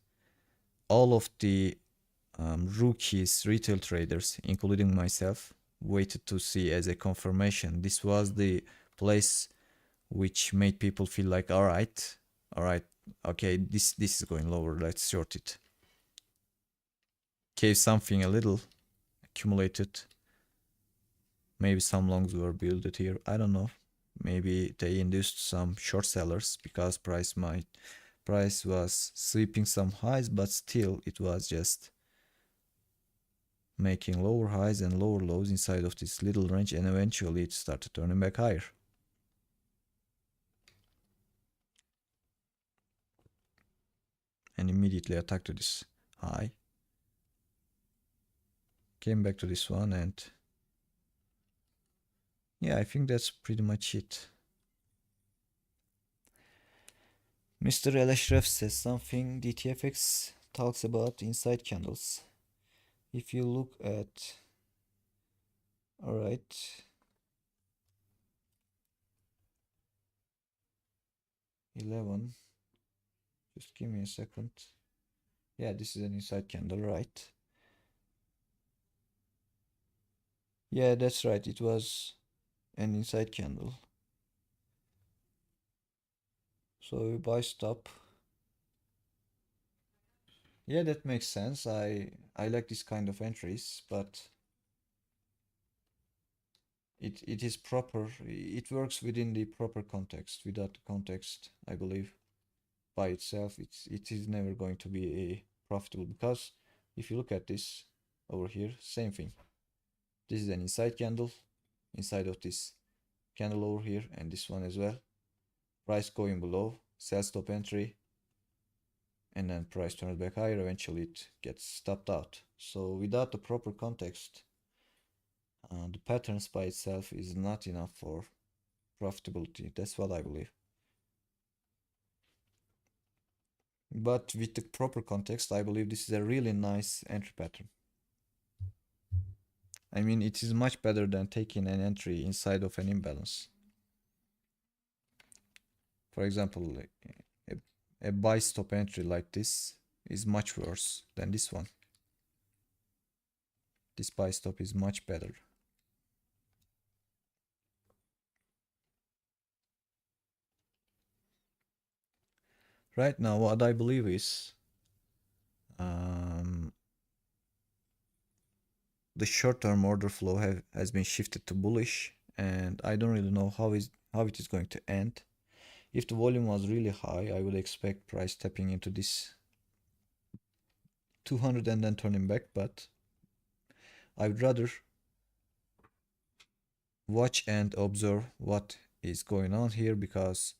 all of the rookies, retail traders, including myself, waited to see as a confirmation. This was the place which made people feel like, all right, okay, this is going lower, let's short it. Gave something a little accumulated. Maybe some longs were built here, I don't know. Maybe they induced some short sellers because price was sweeping some highs, but still it was just making lower highs and lower lows inside of this little range, and eventually it started turning back higher. And immediately attacked to this high. Came back to this one, and yeah, I think that's pretty much it. Mr. Eleshref says something. DTFX talks about inside candles. If you look at, alright, 11. Just give me a second. Yeah, this is an inside candle, right? Yeah, that's right. It was an inside candle. So we buy stop. Yeah, that makes sense. I like this kind of entries, but it is proper. It works within the proper context. Without the context, I believe by itself, it is never going to be a profitable, because if you look at this over here, same thing. This is an inside candle, inside of this candle over here, and this one as well. Price going below, sell stop entry, and then price turns back higher. Eventually it gets stopped out. So without the proper context, the patterns by itself is not enough for profitability. That's what I believe. But with the proper context, I believe this is a really nice entry pattern. I mean, it is much better than taking an entry inside of an imbalance. For example, a buy stop entry like this is much worse than this one. This buy stop is much better. Right now, what I believe is the short-term order flow has been shifted to bullish, and I don't really know how it is going to end. If the volume was really high, I would expect price tapping into this 200 and then turning back, but I would rather watch and observe what is going on here, because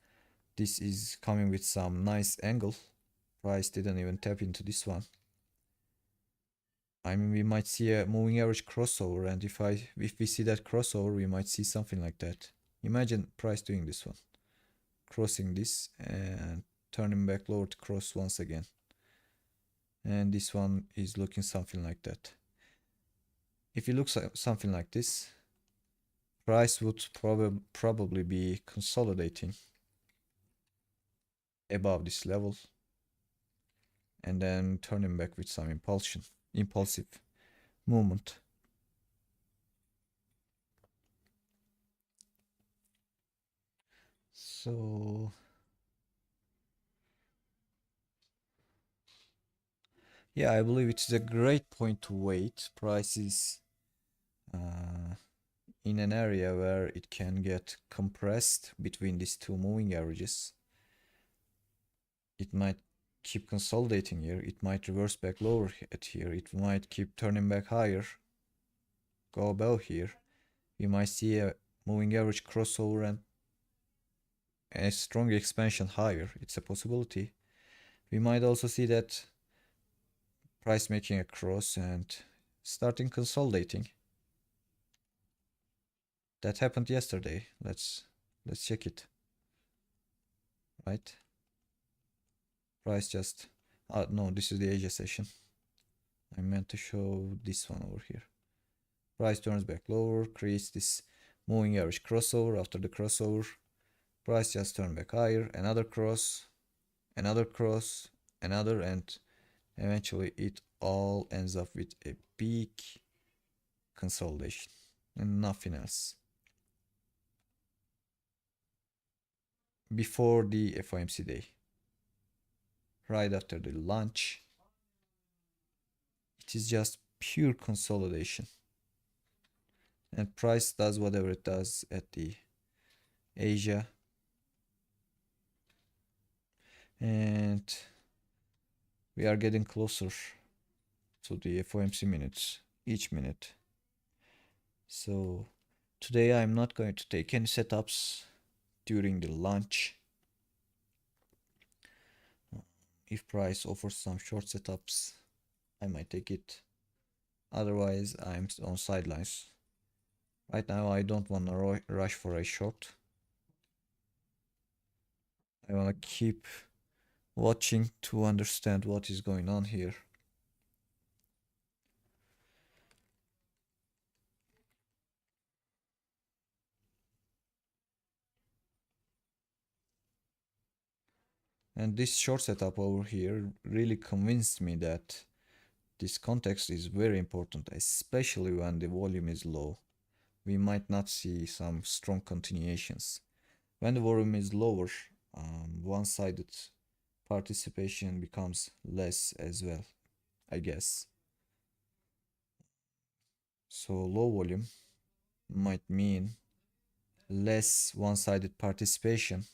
this is coming with some nice angle. Price didn't even tap into this one. I mean, we might see a moving average crossover, and if we see that crossover, we might see something like that. Imagine price doing this one, crossing this and turning back lower to cross once again. And this one is looking something like that. If it looks something like this, price would probably be consolidating above this level and then turning back with some impulsive movement. So yeah, I believe it is a great point to wait. Price is in an area where it can get compressed between these two moving averages. It might keep consolidating here. It might reverse back lower at here. It might keep turning back higher, go above here. We might see a moving average crossover and a strong expansion higher. It's a possibility. We might also see that price making a cross and starting consolidating. That happened yesterday. Let's check it. Right? Price just no, this is the Asia session. I meant to show this one over here. Price turns back lower, creates this moving average crossover. After the crossover, price just turned back higher, another cross, another, and eventually it all ends up with a big consolidation and nothing else. Before the FOMC day, right after the lunch, it is just pure consolidation. And price does whatever it does at the Asia. And we are getting closer to the FOMC minutes, each minute. So today I'm not going to take any setups during the lunch. If price offers some short setups, I might take it. Otherwise, I'm on sidelines. Right now, I don't want to rush for a short. I want to keep watching to understand what is going on here. And this short setup over here really convinced me that this context is very important, especially when the volume is low. We might not see some strong continuations. When the volume is lower, one-sided participation becomes less as well, I guess. So low volume might mean less one-sided participation,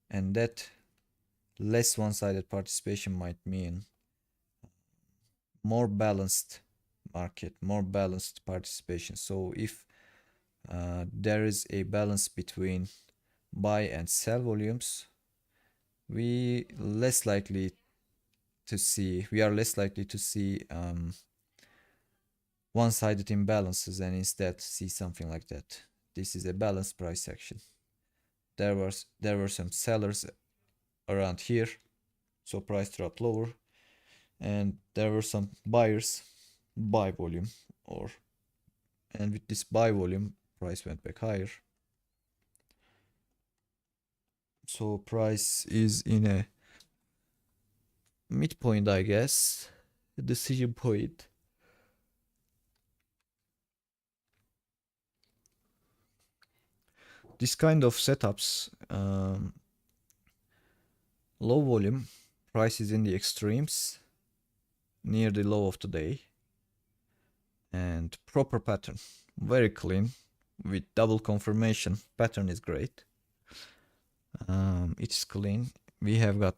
and that less one-sided participation might mean more balanced market, more balanced participation. So if there is a balance between buy and sell volumes, we are less likely to see one-sided imbalances and instead see something like that. This is a balanced price action. There were some sellers around here, so price dropped lower, and there were some buyers, buy volume, and with this buy volume, price went back higher. So price is in a midpoint, I guess, a decision point. This kind of setups, low volume, price is in the extremes, near the low of the day, and proper pattern, very clean, with double confirmation. Pattern is great. It's clean. We have got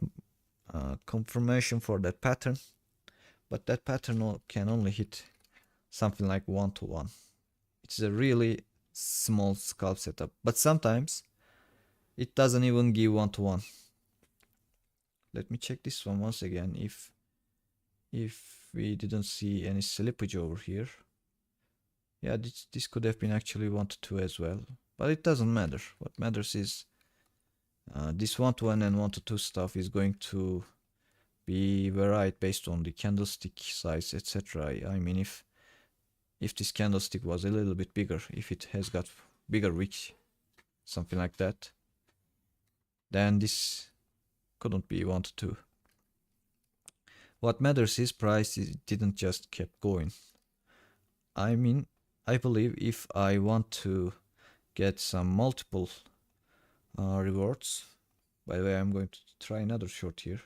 confirmation for that pattern, but that pattern can only hit something like 1-to-1. It's a really small scalp setup, but sometimes it doesn't even give 1-to-1. Let me check this one once again if we didn't see any slippage over here. Yeah, this could have been actually 1-to-2 as well, but it doesn't matter. What matters is this 1-to-1 and 1-to-2 stuff is going to be varied based on the candlestick size, etc. I mean, if this candlestick was a little bit bigger, if it has got bigger wick, something like that, then this couldn't be 1-to-2. What matters is price didn't just keep going. I mean, I believe if I want to get some multiple rewards, by the way, I'm going to try another short here.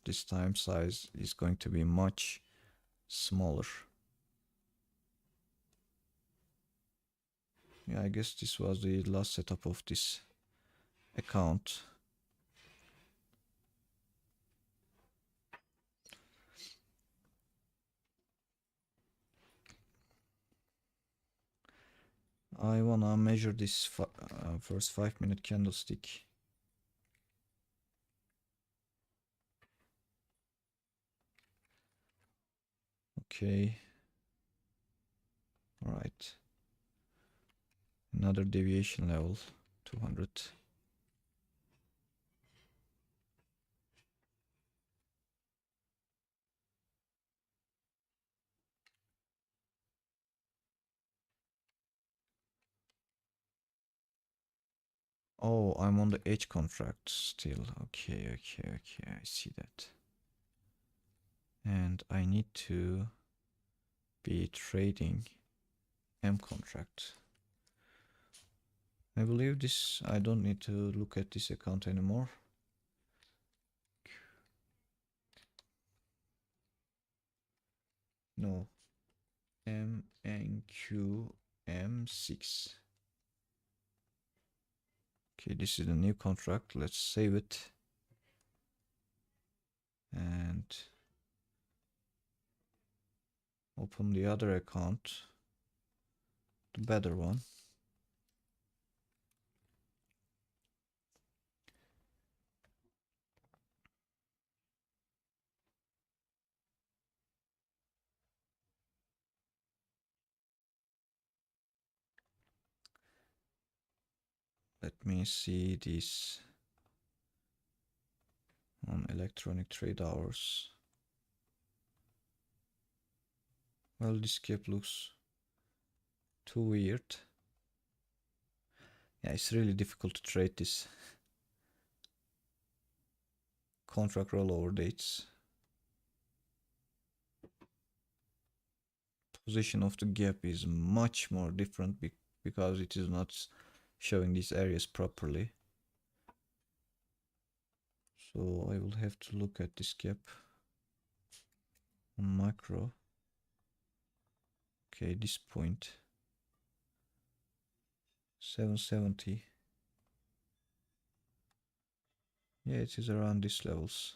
This time size is going to be much smaller. Yeah, I guess this was the last setup of this account. I wanna measure this first 5-minute candlestick. Okay. All right. Another deviation level, 200. Oh, I'm on the H contract still. Okay, I see that. And I need to be trading M contract. I believe this, I don't need to look at this account anymore. No, M and Q M6. Okay, this is a new contract. Let's save it. And open the other account, the better one. Let me see this on electronic trade hours. Well, this gap looks too weird. Yeah, it's really difficult to trade this contract rollover dates. Position of the gap is much more different because it is not showing these areas properly. So I will have to look at this gap on macro. Okay, this point 770. Yeah, it is around these levels.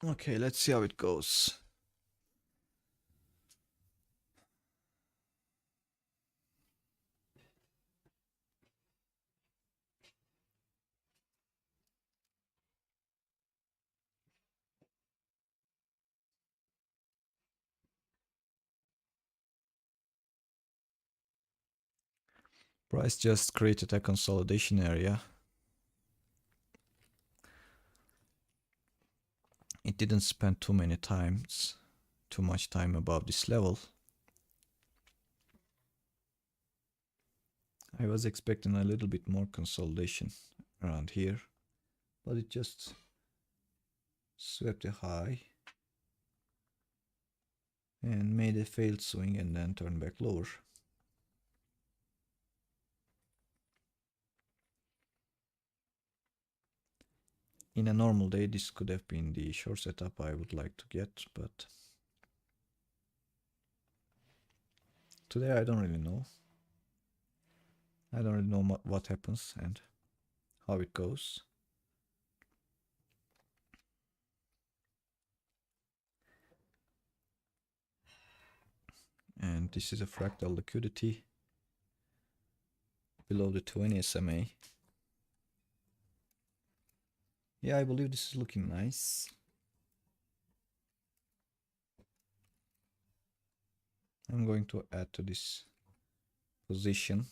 Okay, let's see how it goes. Price just created a consolidation area. It didn't spend too much time above this level. I was expecting a little bit more consolidation around here, but it just swept a high and made a failed swing and then turned back lower. In a normal day, this could have been the short setup I would like to get, but today I don't really know. I don't really know what happens and how it goes. And this is a fractal liquidity below the 20 SMA. Yeah, I believe this is looking nice. I'm going to add to this position.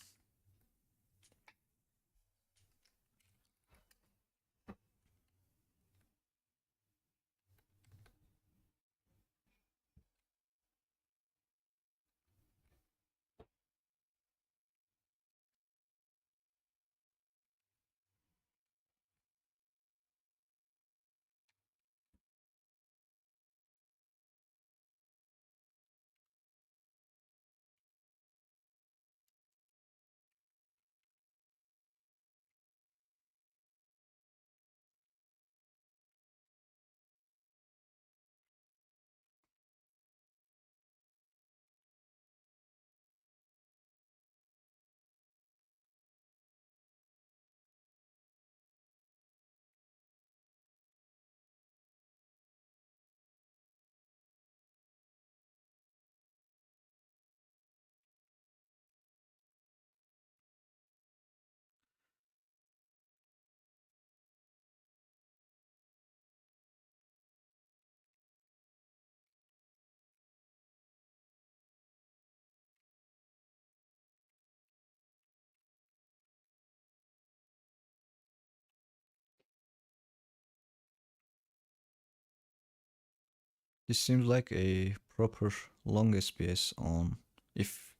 This seems like a proper long SPS on if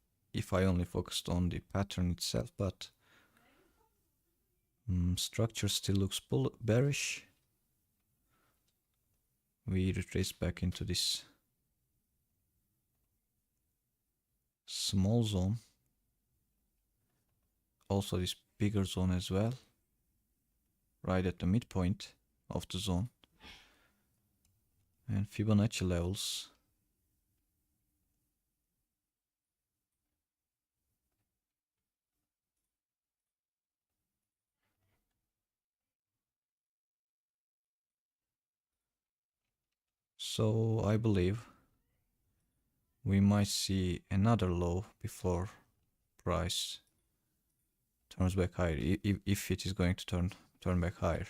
I only focused on the pattern itself, but structure still looks bearish. We retrace back into this small zone, also this bigger zone as well, right at the midpoint of the zone, and Fibonacci levels. So I believe we might see another low before price turns back higher, if it is going to turn back higher.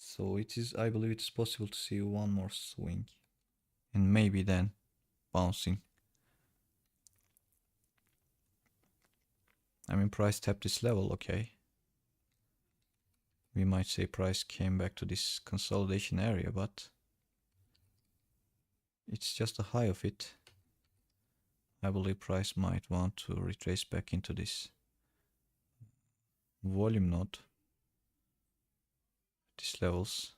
So I believe it's possible to see one more swing and maybe then bouncing. I mean, price tapped this level, okay. We might say price came back to this consolidation area, but it's just a high of it. I believe price might want to retrace back into this volume node, these levels.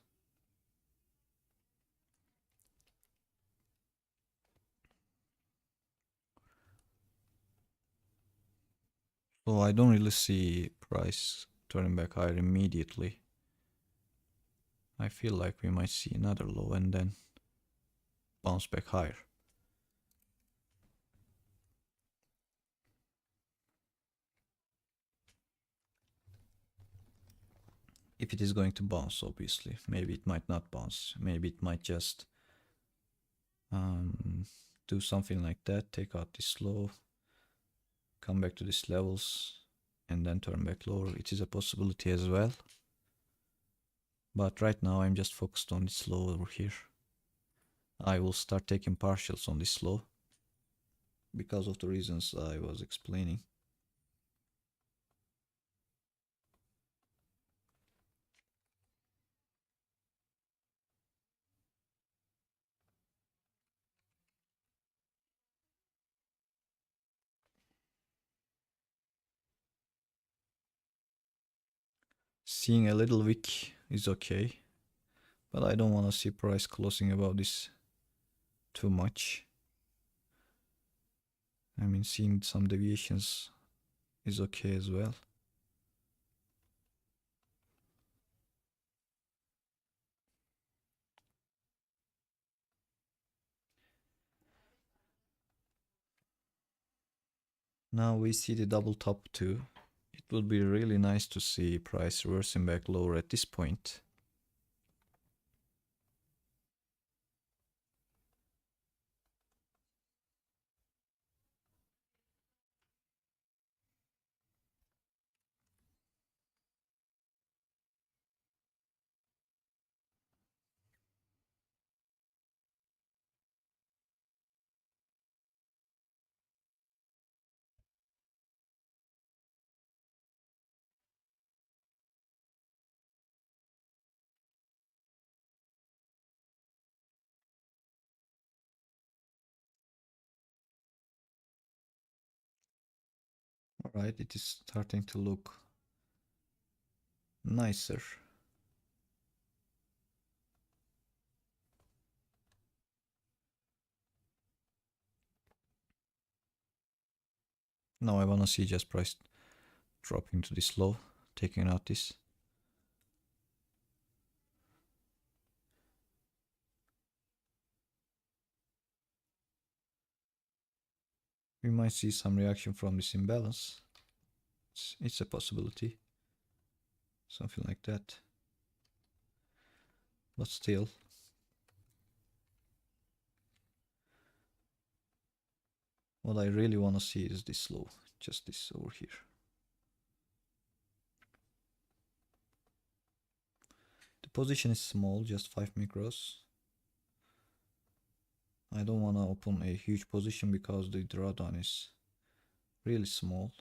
So I don't really see price turning back higher immediately. I feel like we might see another low and then bounce back higher. If it is going to bounce, obviously. Maybe it might not bounce. Maybe it might just do something like that, take out this low, come back to these levels, and then turn back lower. It is a possibility as well. But right now I'm just focused on this low over here. I will start taking partials on this low because of the reasons I was explaining. Seeing a little wick is okay, but I don't want to see price closing above this too much. I mean, seeing some deviations is okay as well. Now we see the double top too. It would be really nice to see price reversing back lower at this point. Alright, it is starting to look nicer. Now I wanna see just price dropping to this low, taking out this. We might see some reaction from this imbalance. It's a possibility. Something like that. But still. What I really want to see is this low. Just this over here. The position is small, just 5 micros. I don't want to open a huge position because the drawdown is really small.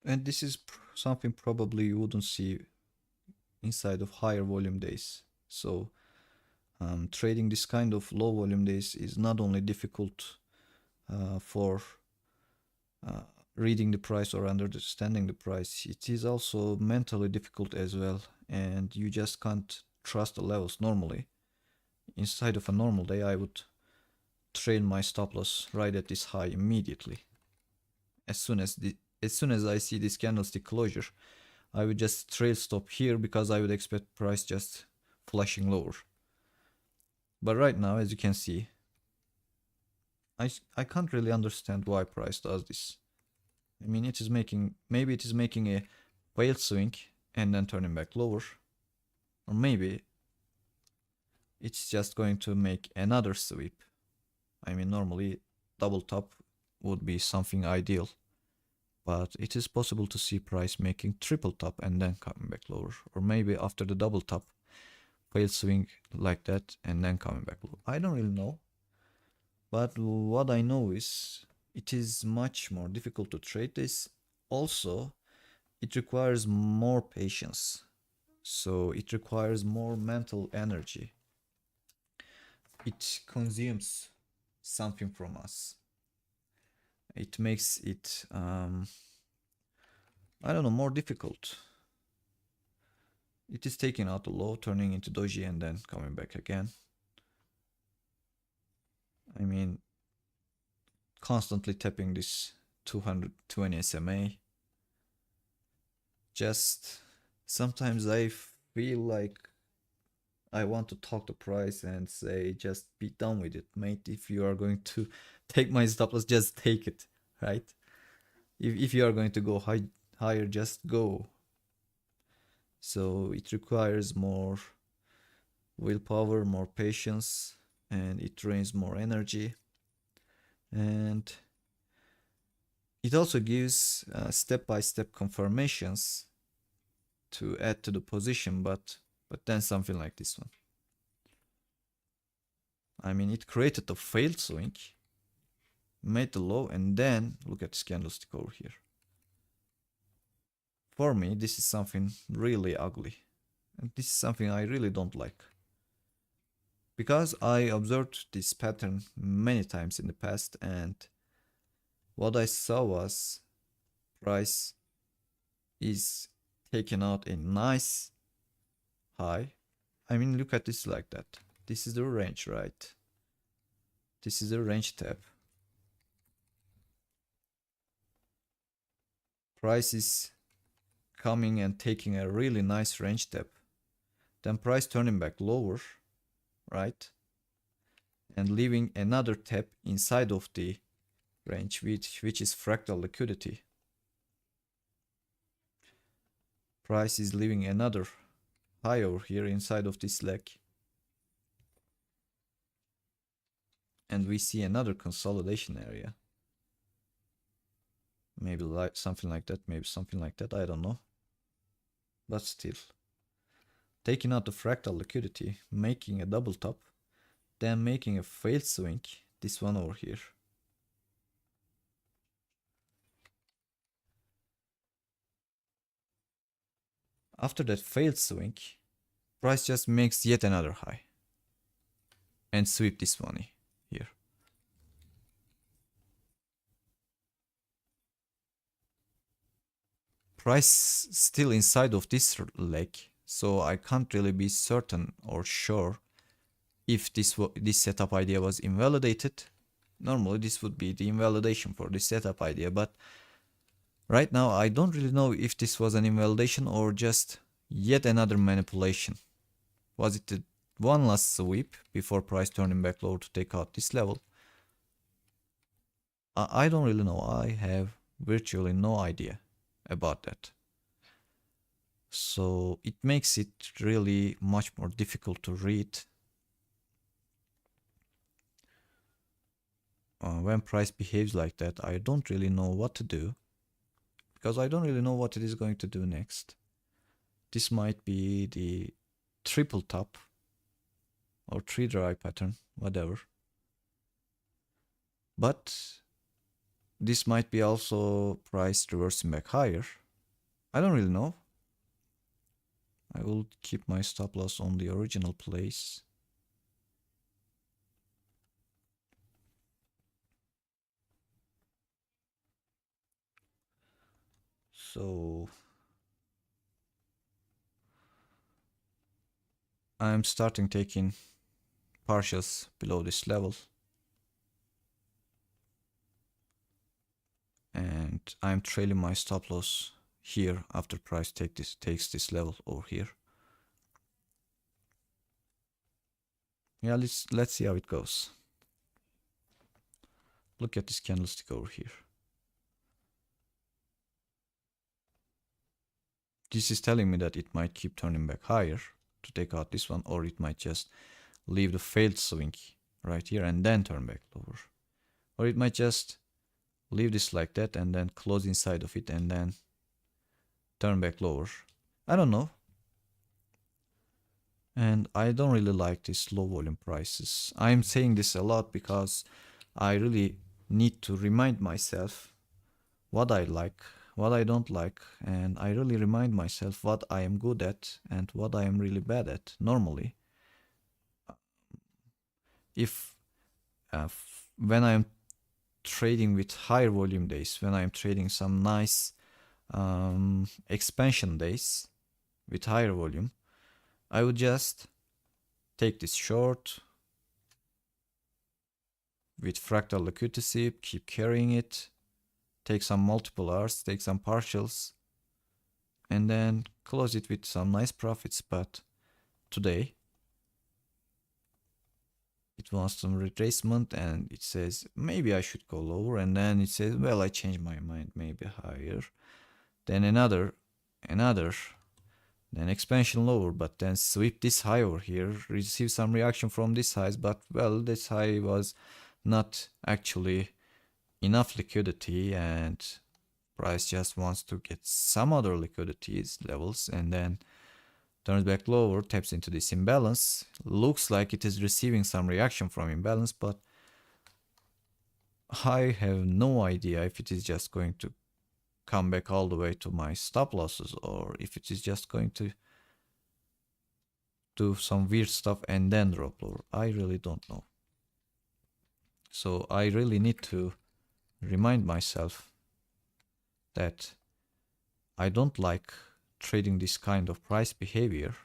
And this is something probably you wouldn't see inside of higher volume days. So trading this kind of low volume days is not only difficult for reading the price or understanding the price, it is also mentally difficult as well, and you just can't trust the levels normally. Inside of a normal day, I would trade my stop loss right at this high immediately. As soon as I see this candlestick closure, I would just trail stop here because I would expect price just flashing lower. But right now, as you can see, I can't really understand why price does this. I mean, maybe it is making a failed swing and then turning back lower. Or maybe it's just going to make another sweep. I mean, normally double top would be something ideal. But it is possible to see price making triple top and then coming back lower. Or maybe after the double top, fail swing like that and then coming back lower. I don't really know. But what I know is it is much more difficult to trade this. Also, it requires more patience. So it requires more mental energy. It consumes something from us. It makes it, I don't know, more difficult. It is taking out the low, turning into doji and then coming back again. I mean, constantly tapping this 220 SMA. Just sometimes I feel like I want to talk to price and say, just be done with it, mate. If you are going to take my stop loss, just take it, right? If you are going to go higher, just go. So it requires more willpower, more patience, and it drains more energy. And it also gives step-by-step confirmations to add to the position, but then something like this one. I mean, it created a failed swing, made the low, and then look at this candlestick over here. For me, this is something really ugly. And this is something I really don't like. Because I observed this pattern many times in the past, and what I saw was price is taking out a nice high. I mean, look at this like that. This is the range, right? This is the range tab. Price is coming and taking a really nice range tab. Then price turning back lower, right? And leaving another tab inside of the range, which is fractal liquidity. Price is leaving another high over here inside of this leg. And we see another consolidation area. Maybe like something like that, maybe something like that, I don't know. But still. Taking out the fractal liquidity, making a double top, then making a failed swing, this one over here. After that failed swing, price just makes yet another high. And sweep this one here. Price still inside of this leg, so I can't really be certain or sure if this setup idea was invalidated. Normally this would be the invalidation for this setup idea, but right now I don't really know if this was an invalidation or just yet another manipulation. Was it the one last sweep before price turning back lower to take out this level? I don't really know. I have virtually no idea about that. So it makes it really much more difficult to read when price behaves like that. I don't really know what to do, because I don't really know what it is going to do next. This might be the triple top or 3-dry pattern, whatever. But this might be also price reversing back higher. I don't really know. I will keep my stop loss on the original place. So I'm starting taking partials below this level. And I'm trailing my stop loss here after price takes this level over here. Yeah, let's see how it goes. Look at this candlestick over here. This is telling me that it might keep turning back higher to take out this one, or it might just leave the failed swing right here and then turn back lower. Or it might just leave this like that and then close inside of it and then turn back lower. I don't know. And I don't really like these low volume prices. I'm saying this a lot because I really need to remind myself what I like, what I don't like, and I really remind myself what I am good at and what I am really bad at normally. If when I'm trading with higher volume days, when I'm trading some nice expansion days with higher volume, I would just take this short with fractal liquidity, keep carrying it, take some multiple R's, take some partials, and then close it with some nice profits. But today it wants some retracement and it says maybe I should go lower, and then it says, well, I changed my mind, maybe higher. Then another, then expansion lower, but then sweep this high over here, receive some reaction from this highs, but well, this high was not actually enough liquidity and price just wants to get some other liquidities levels and then turns back lower, taps into this imbalance. Looks like it is receiving some reaction from imbalance, but I have no idea if it is just going to come back all the way to my stop losses or if it is just going to do some weird stuff and then drop lower. I really don't know. So I really need to remind myself that I don't like trading this kind of price behavior.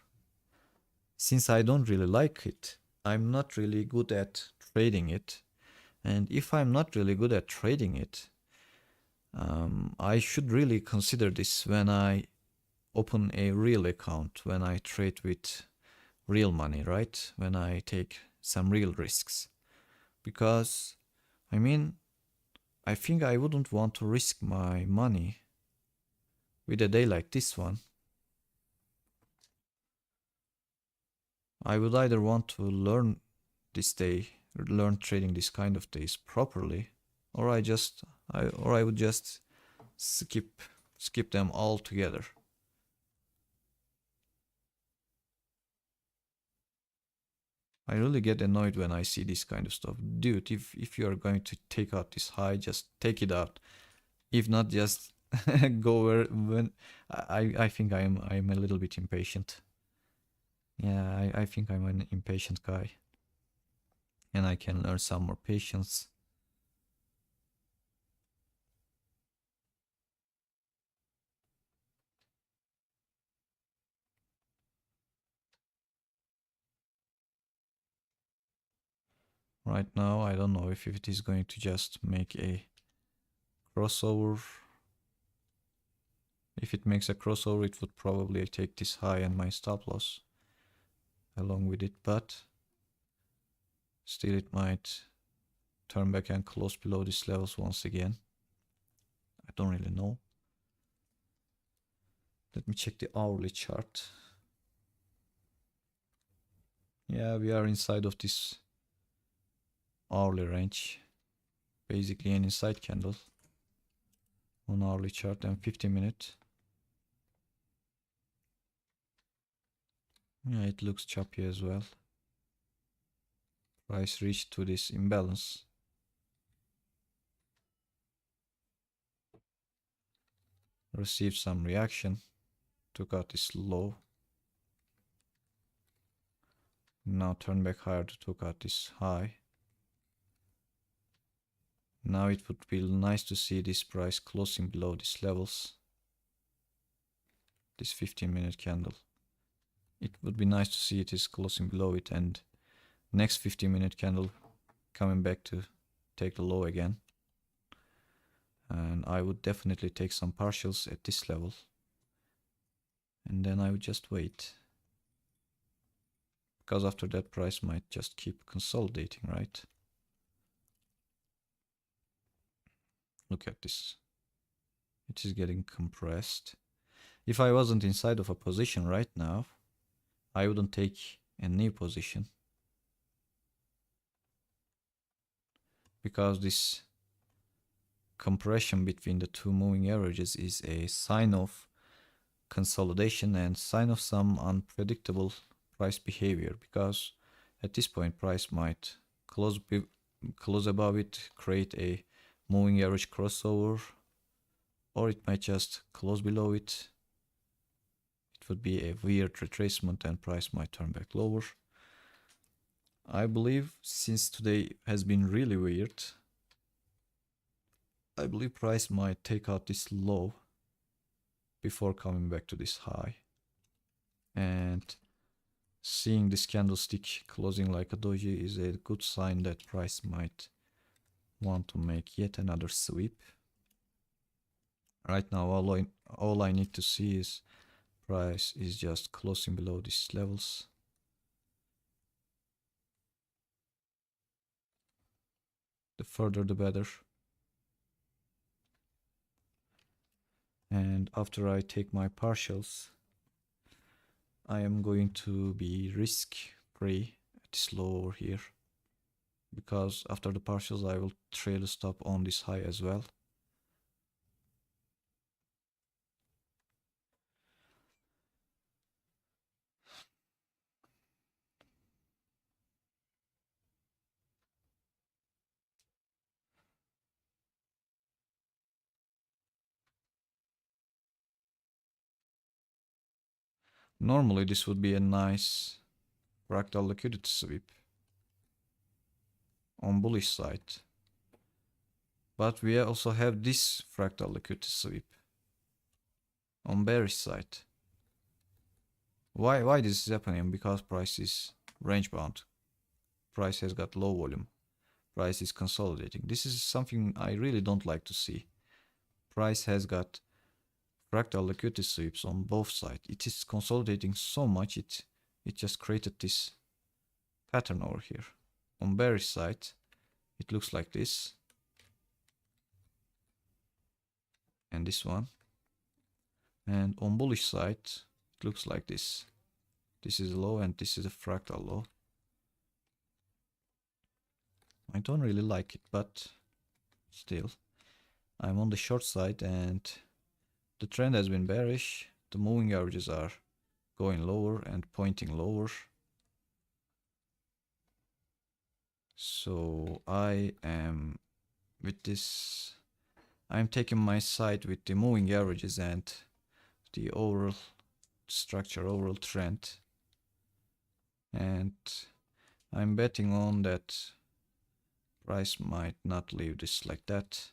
Since I don't really like it, I'm not really good at trading it. And if I'm not really good at trading it, I should really consider this when I open a real account, when I trade with real money, right? When I take some real risks. Because, I mean, I think I wouldn't want to risk my money with a day like this one. I would either want to learn this day, learn trading this kind of days properly, or I would just skip them all together. I really get annoyed when I see this kind of stuff. Dude, if you are going to take out this high, just take it out. If not, just go where when I think I'm a little bit impatient. Yeah, I think I'm an impatient guy. And I can learn some more patience. Right now, I don't know if it is going to just make a crossover. If it makes a crossover, it would probably take this high and my stop loss along with it, but still it might turn back and close below these levels once again. I don't really know. Let me check the hourly chart. Yeah, we are inside of this hourly range. Basically an inside candle on hourly chart and 50-minute. Yeah, it looks choppy as well. Price reached to this imbalance. Received some reaction. Took out this low. Now turn back higher to took out this high. Now it would be nice to see this price closing below these levels. This 15-minute candle. It would be nice to see it is closing below it and next 15-minute candle coming back to take the low again. And I would definitely take some partials at this level. And then I would just wait. Because after that price might just keep consolidating, right? Look at this. It is getting compressed. If I wasn't inside of a position right now, I wouldn't take a new position. Because this compression between the two moving averages is a sign of consolidation and sign of some unpredictable price behavior, because at this point price might close above it, create a moving average crossover, or it might just close below it. It would be a weird retracement and price might turn back lower. I believe since today has been really weird, I believe price might take out this low before coming back to this high. And seeing this candlestick closing like a doji is a good sign that price might want to make yet another sweep. Right now all I need to see is price is just closing below these levels. The further the better. And after I take my partials, I am going to be risk free at this low over here, because after the partials I will trail a stop on this high as well. Normally this would be a nice fractal liquidity sweep on bullish side, but we also have this fractal liquidity sweep on bearish side. Why this is happening? Because price is range bound, price has got low volume, price is consolidating. This is something I really don't like to see. Price has got fractal liquidity sweeps on both sides. It is consolidating so much, it just created this pattern over here. On bearish side it looks like this, and this one, and on bullish side it looks like this. This is low and this is a fractal low. I don't really like it, but still I'm on the short side and the trend has been bearish. The moving averages are going lower and pointing lower. So I am with this, I'm taking my side with the moving averages and the overall structure, overall trend. And I'm betting on that price might not leave this like that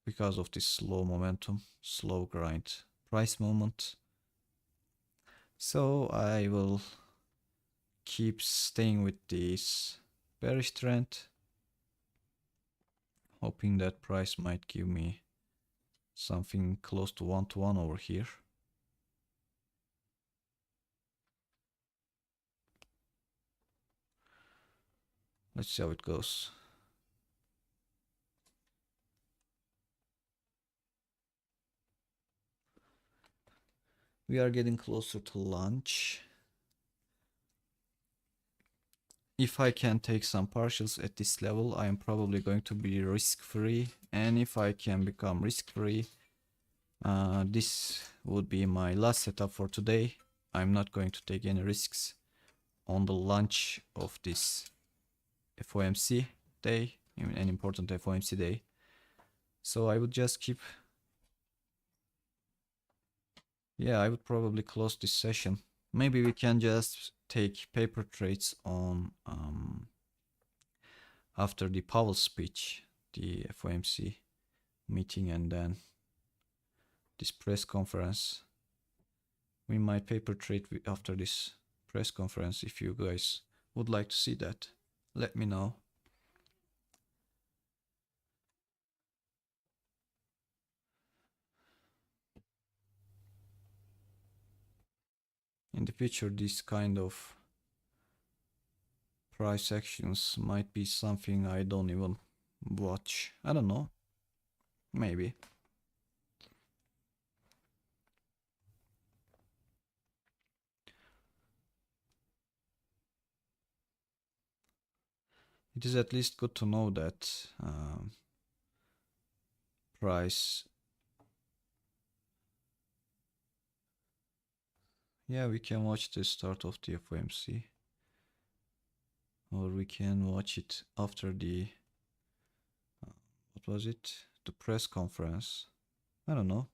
because of this slow momentum, slow grind price movement. So I will keep staying with this bearish trend, hoping that price might give me something close to 1-to-1 over here. Let's see how it goes. We are getting closer to lunch. If I can take some partials at this level, I am probably going to be risk-free. And if I can become risk-free, this would be my last setup for today. I'm not going to take any risks on the launch of this FOMC day, an important FOMC day. So I would just keep, yeah, I would probably close this session. Maybe we can just take paper trades on after the Powell speech, the FOMC meeting, and then this press conference. We might paper trade after this press conference. If you guys would like to see that, let me know. In the future, this kind of price actions might be something I don't even watch. I don't know. Maybe. it is at least good to know that price. Yeah, we can watch the start of the FOMC, or we can watch it after the what was it? The press conference. I don't know.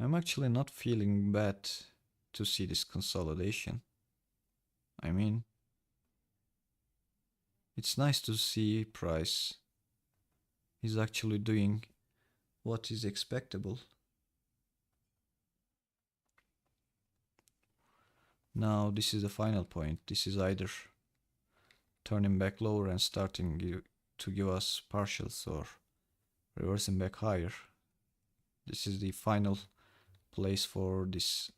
I'm actually not feeling bad to see this consolidation. I mean, it's nice to see price is actually doing what is expectable. Now this is the final point. This is either turning back lower and starting to give us partials, or reversing back higher. This is the final place for this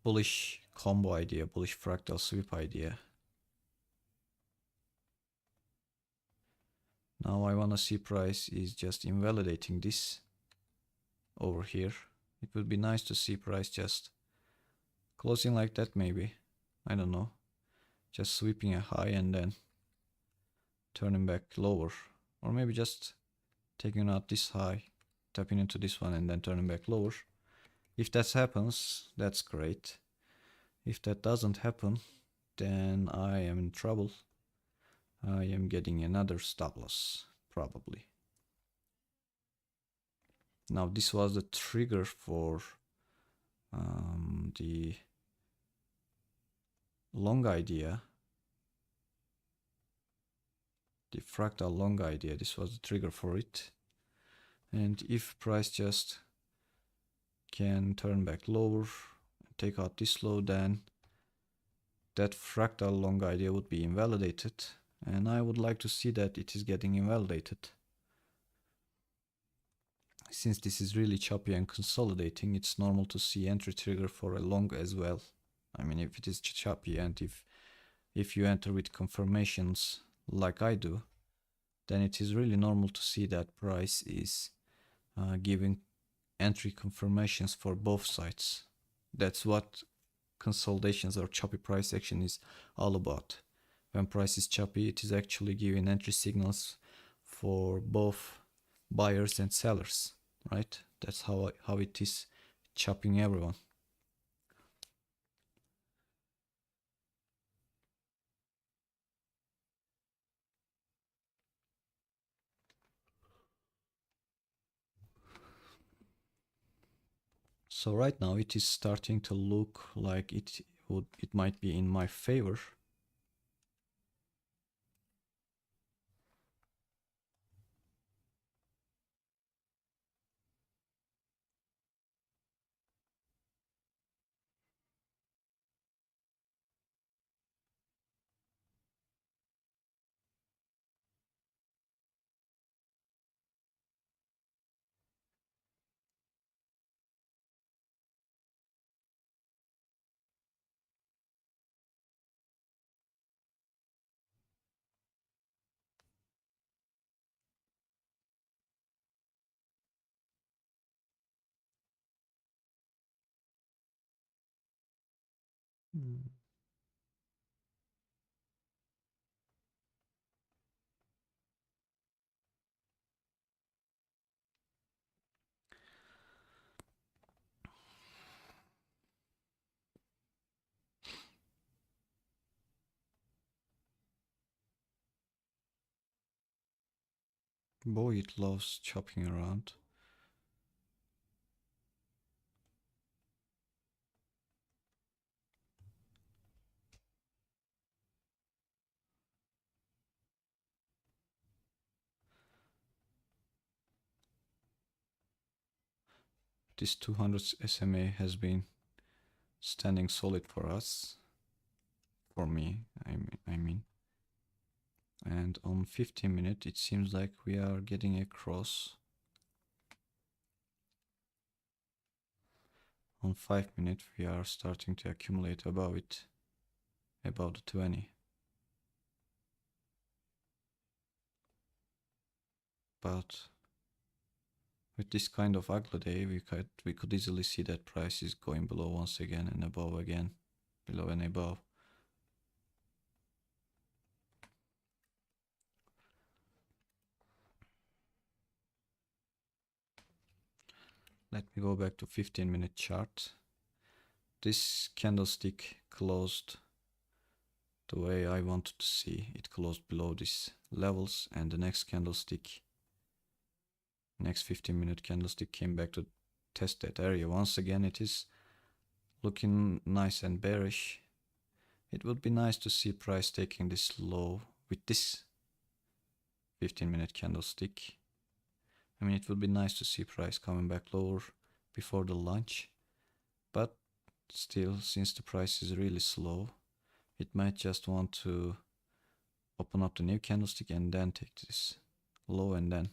bullish combo idea, bullish fractal sweep idea. Now I wanna see price is just invalidating this over here. It would be nice to see price just closing like that, maybe. I don't know. Just sweeping a high and then turning back lower. Or maybe just taking out this high, tapping into this one and then turning back lower. If that happens, that's great. If that doesn't happen, then I am in trouble. I am getting another stop loss, probably. Now this was the trigger for the long idea, the fractal long idea. This was the trigger for it. And if price just can turn back lower, take out this low, then that fractal long idea would be invalidated. And I would like to see that it is getting invalidated. Since this is really choppy and consolidating, it's normal to see entry trigger for a long as well. I mean, if it is choppy and if you enter with confirmations like I do, then it is really normal to see that price is giving entry confirmations for both sides. That's what consolidations or choppy price action is all about. When price is choppy, it is actually giving entry signals for both buyers and sellers, right? That's how it is chopping everyone. So right now it is starting to look like it might be in my favor. Hmm. Boy, it loves chopping around. This 200 SMA has been standing solid for us, for me, I mean. And on 15 minutes, it seems like we are getting across. On 5 minutes, we are starting to accumulate above it, above the 20. but with this kind of ugly day, we could easily see that price is going below once again and above again, below and above. Let me go back to 15-minute chart. This candlestick closed the way I wanted to see. It closed below these levels, and the next candlestick, next 15-minute candlestick, came back to test that area. Once again, it is looking nice and bearish. It would be nice to see price taking this low with this 15-minute candlestick. I mean, it would be nice to see price coming back lower before the lunch, but still, since the price is really slow, it might just want to open up the new candlestick and then take this low and then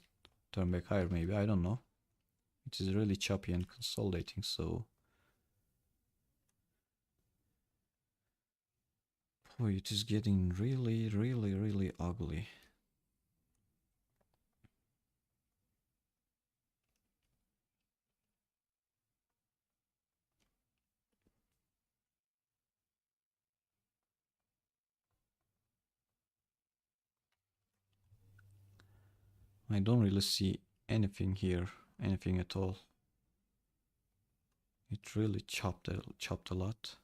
turn back higher, maybe. I don't know. It is really choppy and consolidating, so boy, it is getting really, really, really ugly. I don't really see anything here, anything at all. It really chopped a lot.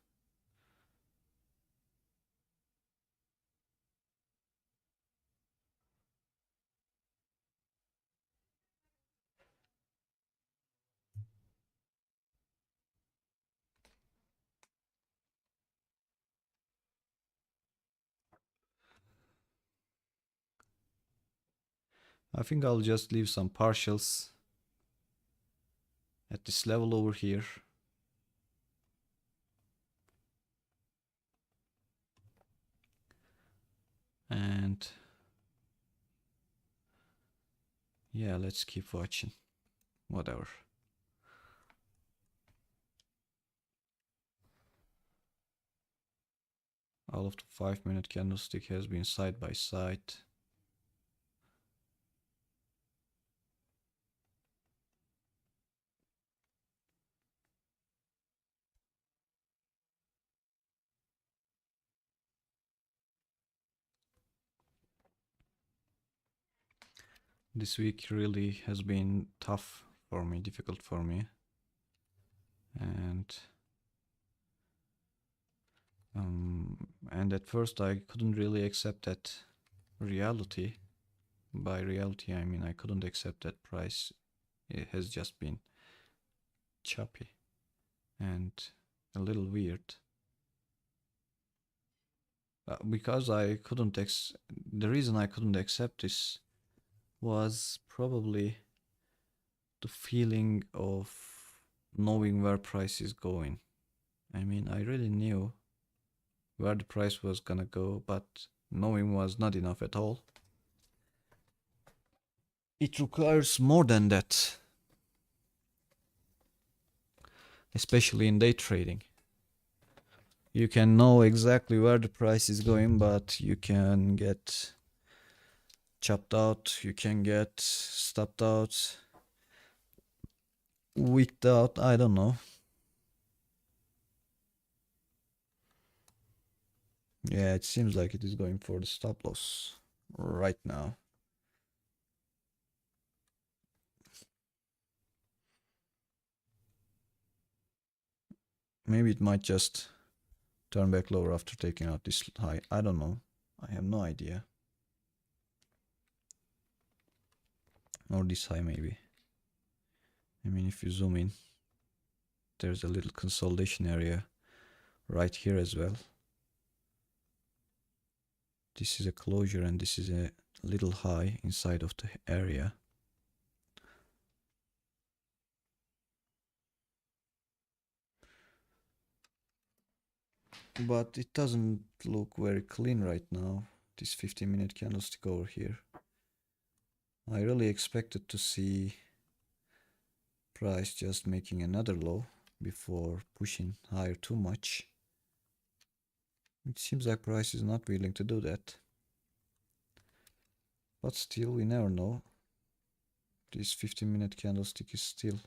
I think I'll just leave some partials at this level over here. And yeah, let's keep watching. Whatever. All of the 5-minute candlestick has been side by side. This week really has been tough for me, difficult for me. And at first I couldn't really accept that reality. By reality, I mean I couldn't accept that price. It has just been choppy and a little weird. Because I couldn't the reason I couldn't accept this was probably the feeling of knowing where price is going. I mean, I really knew where the price was gonna go, but knowing was not enough at all. It requires more than that, especially in day trading. You can know exactly where the price is going, but you can get chopped out, you can get stopped out, wicked out, I don't know. Yeah, it seems like it is going for the stop loss right now. Maybe it might just turn back lower after taking out this high. I don't know. I have no idea. Or this high maybe. I mean, if you zoom in, there's a little consolidation area right here as well. This is a closure and this is a little high inside of the area. But it doesn't look very clean right now, this 15-minute candlestick over here. I really expected to see price just making another low before pushing higher too much. It seems like price is not willing to do that. But still, we never know. This 15-minute candlestick is still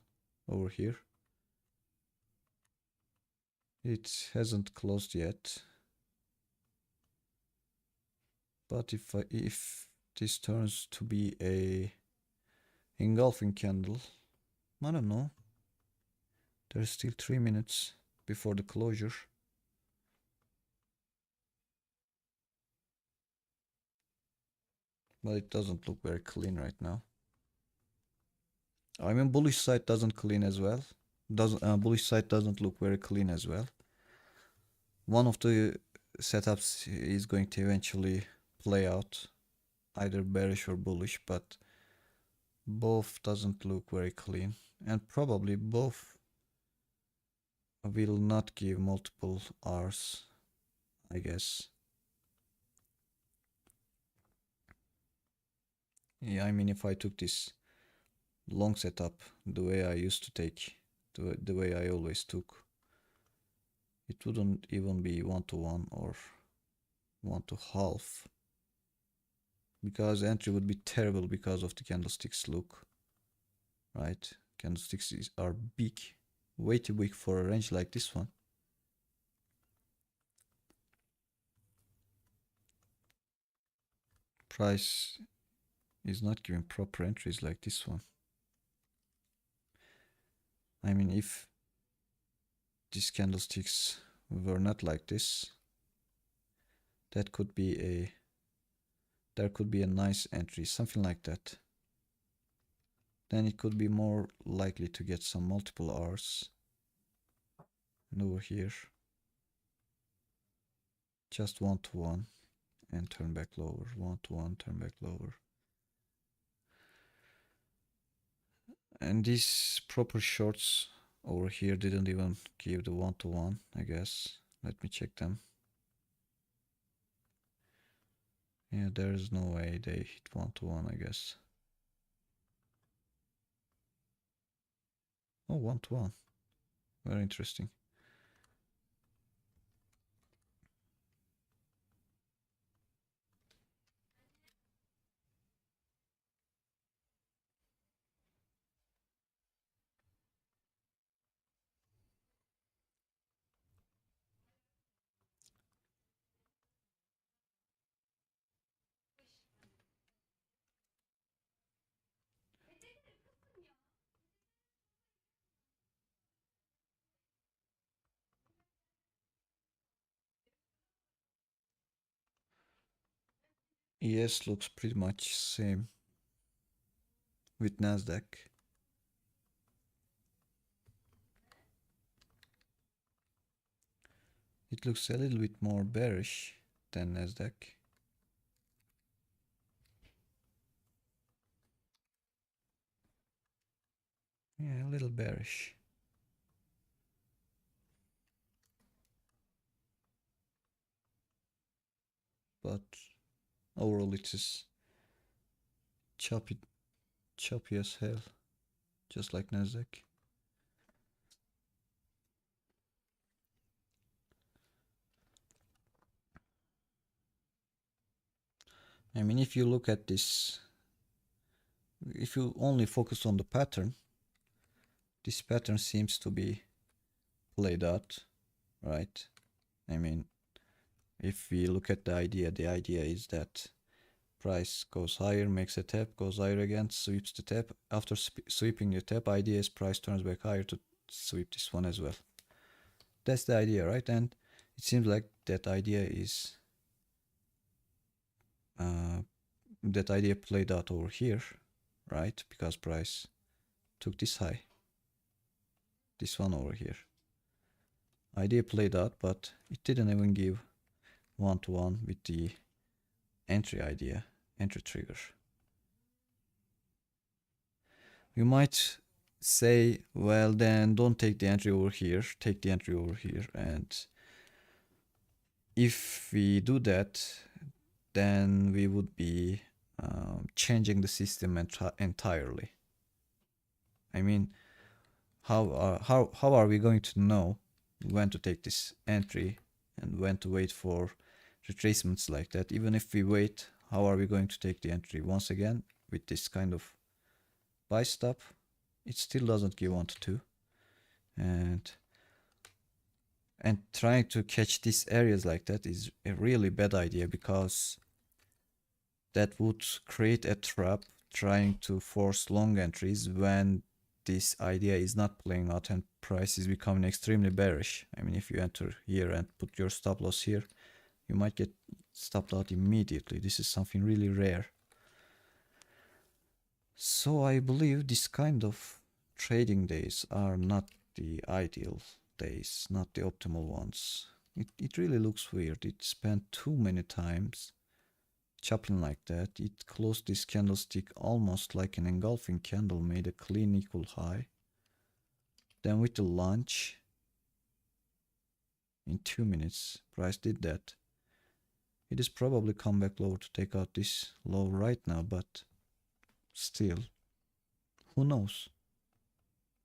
over here. It hasn't closed yet. But if this turns to be a engulfing candle, I don't know. There's still 3 minutes before the closure. But it doesn't look very clean right now. I mean, bullish side doesn't clean as well. Bullish side doesn't look very clean as well. One of the setups is going to eventually play out, either bearish or bullish, but both doesn't look very clean, and probably both will not give multiple R's, I guess. Yeah, I mean, if I took this long setup the way I used to take, the way I always took, it wouldn't even be 1-to-1 or 1-to-half, because entry would be terrible because of the candlestick's look, right? Candlesticks are big, way too big for a range like this one. Price is not giving proper entries like this one. I mean, if these candlesticks were not like this, there could be a nice entry, something like that. Then it could be more likely to get some multiple R's. And over here, just 1-to-1 and turn back lower, 1-to-1, turn back lower. And these proper shorts over here didn't even give the 1-to-1, I guess. Let me check them. Yeah, there's no way they hit 1-to-1, I guess. Oh, 1-to-1. Very interesting. ES looks pretty much same with Nasdaq. It looks a little bit more bearish than Nasdaq. Yeah, a little bearish. But overall it is choppy as hell, just like Nasdaq. I mean, if you look at this, if you only focus on the pattern, this pattern seems to be played out, right? I mean, if we look at the idea is that price goes higher, makes a tap, goes higher again, sweeps the tap. After sweeping the tap, idea is price turns back higher to sweep this one as well. That's the idea, right? And it seems like that idea is that idea played out over here, right? Because price took this high, this one over here. Idea played out, but it didn't even give 1-to-1 with the entry idea, entry trigger. You might say, well, then don't take the entry over here, take the entry over here. And if we do that, then we would be changing the system entirely. I mean, how are we going to know when to take this entry and when to wait for retracements like that? Even if we wait, how are we going to take the entry once again with this kind of buy stop, it still doesn't give 1 to 2. And trying to catch these areas like that is a really bad idea, because that would create a trap trying to force long entries when this idea is not playing out and price is becoming extremely bearish. I mean, if you enter here and put your stop loss here, you might get stopped out immediately. This is something really rare. So I believe this kind of trading days are not the ideal days, not the optimal ones. It really looks weird. It spent too many times chopping like that. It closed this candlestick almost like an engulfing candle, made a clean equal high. Then with the launch, in 2 minutes, price did that. It is probably come back lower to take out this low right now, but still, who knows,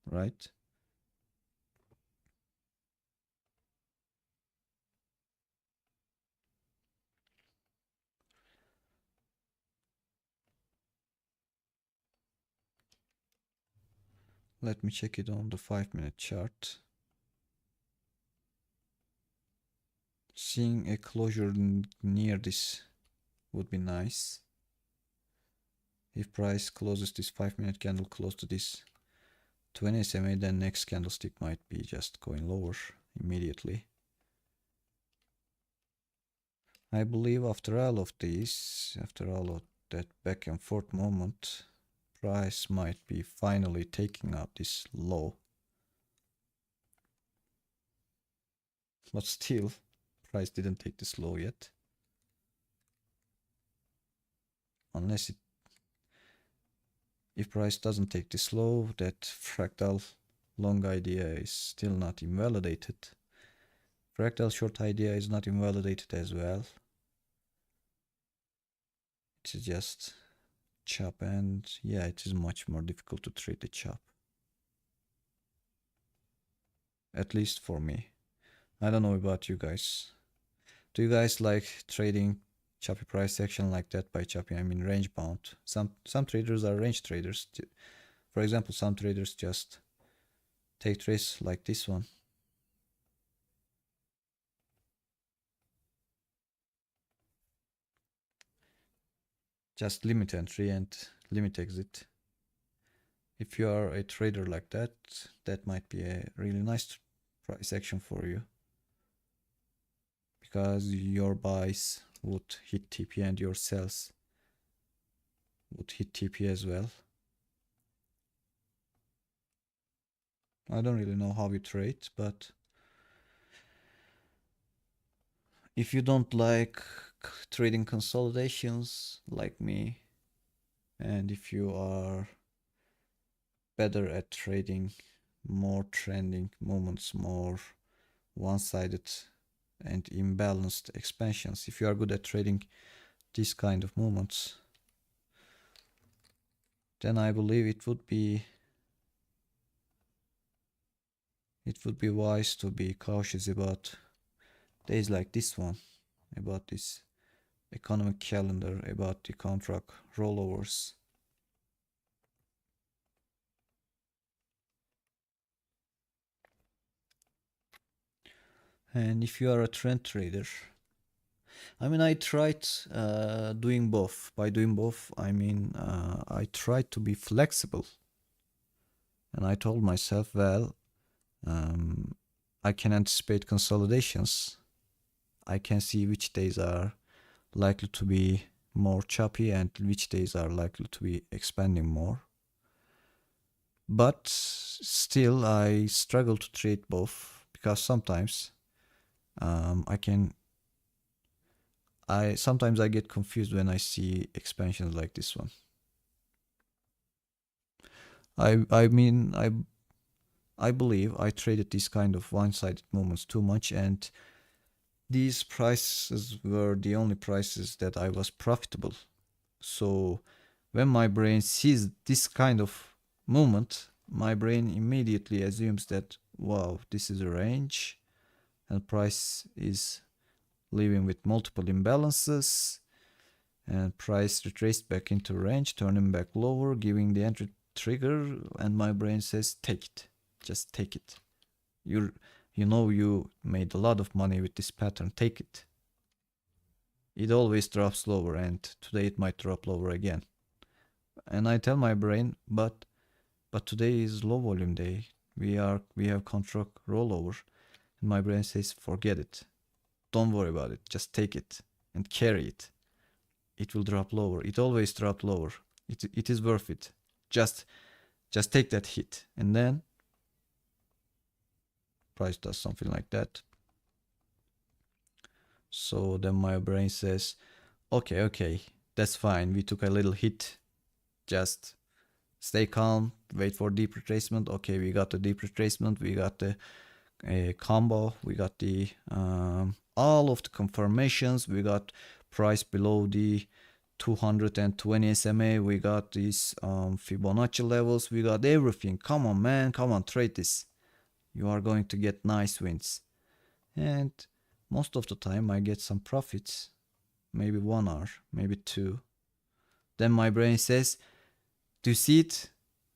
right? Let me check it on the 5-minute chart. Seeing a closure near this would be nice. If price closes this 5-minute candle close to this 20 SMA, then next candlestick might be just going lower immediately. I believe after all of this, after all of that back and forth movement, price might be finally taking out this low. But still, price didn't take this low yet. Unless if price doesn't take this low, that fractal long idea is still not invalidated. Fractal short idea is not invalidated as well. It's just chop, and yeah, it is much more difficult to trade the chop. At least for me. I don't know about you guys. Do you guys like trading choppy price action like that? By choppy, I mean range bound. Some traders are range traders. For example, some traders just take trades like this one. Just limit entry and limit exit. If you are a trader like that, that might be a really nice price action for you, because your buys would hit TP and your sells would hit TP as well. I don't really know how you trade, but if you don't like trading consolidations like me, and if you are better at trading more trending movements, more one-sided and imbalanced expansions, if you are good at trading this kind of movements, then I believe it would be wise to be cautious about days like this one, about this economic calendar, about the contract rollovers. And if you are a trend trader, I mean, I tried doing both. By doing both, I mean I tried to be flexible, and I told myself, well, I can anticipate consolidations. I can see which days are likely to be more choppy and which days are likely to be expanding more. But still, I struggle to trade both, because sometimes sometimes I get confused when I see expansions like this one. I believe I traded these kind of one-sided movements too much, and these prices were the only prices that I was profitable. So when my brain sees this kind of movement, my brain immediately assumes that, wow, this is a range and price is leaving with multiple imbalances, and price retraced back into range, turning back lower, giving the entry trigger, and my brain says, take it, just take it. You know you made a lot of money with this pattern, take it. It always drops lower, and today it might drop lower again. And I tell my brain, but today is low volume day. We have contract rollover. And my brain says, forget it. Don't worry about it. Just take it and carry it. It will drop lower. It always drops lower. It is worth it. Just take that hit. And then price does something like that. So then my brain says, okay, that's fine. We took a little hit. Just stay calm, wait for deep retracement. Okay, we got the deep retracement. We got the combo. We got the all of the confirmations. We got price below the 220 SMA. We got these Fibonacci levels. We got everything. Come on, man. Come on, trade this. You are going to get nice wins. And most of the time I get some profits. Maybe 1 hour, maybe 2. Then my brain says, do you see it?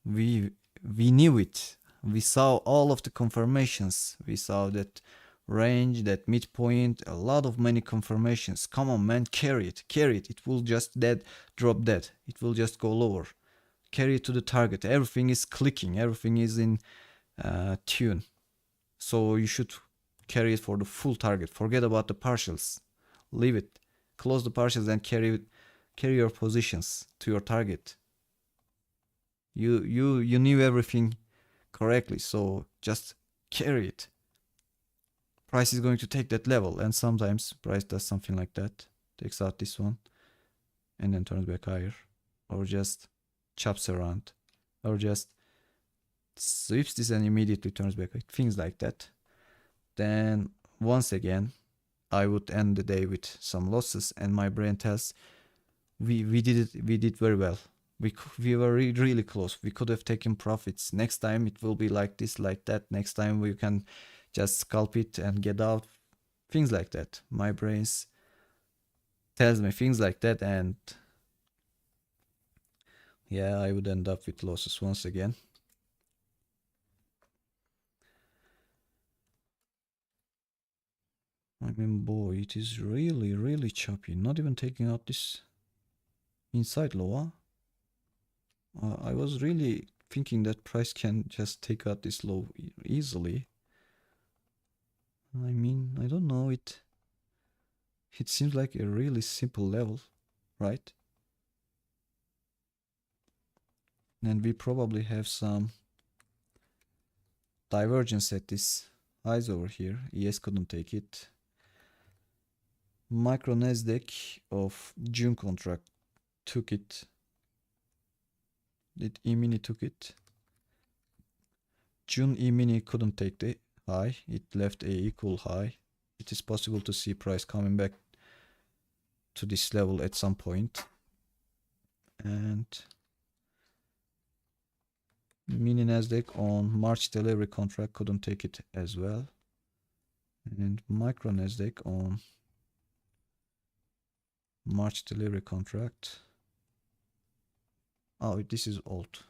We knew it. We saw all of the confirmations. We saw that range, that midpoint, a lot of many confirmations. Come on, man, carry it. It will just drop dead. It will just go lower. Carry it to the target. Everything is clicking. Everything is in tune. So you should carry it for the full target. Forget about the partials. Leave it. Close the partials and carry your positions to your target. You knew everything correctly, so just carry it. Price is going to take that level, and sometimes price does something like that. Takes out this one and then turns back higher, or just chops around, or just sweeps this and immediately turns back. Things like that. Then once again I would end the day with some losses, and my brain tells, we did very well. We were really close. We could have taken profits. Next time it will be like this, like that. Next time we can just scalp it and get out. Things like that. My brain tells me things like that, and yeah, I would end up with losses once again. I mean, boy, it is really choppy. Not even taking out this inside low. I was really thinking that price can just take out this low easily. I mean, I don't know, it seems like a really simple level, right? And we probably have some divergence at this highs over here. ES couldn't take it. Micro Nasdaq of June contract took it. Did E-mini took it? June E-mini couldn't take the high. It left a equal high. It is possible to see price coming back to this level at some point. And mini Nasdaq on March delivery contract couldn't take it as well. And micro Nasdaq on March delivery contract. Oh, this is old.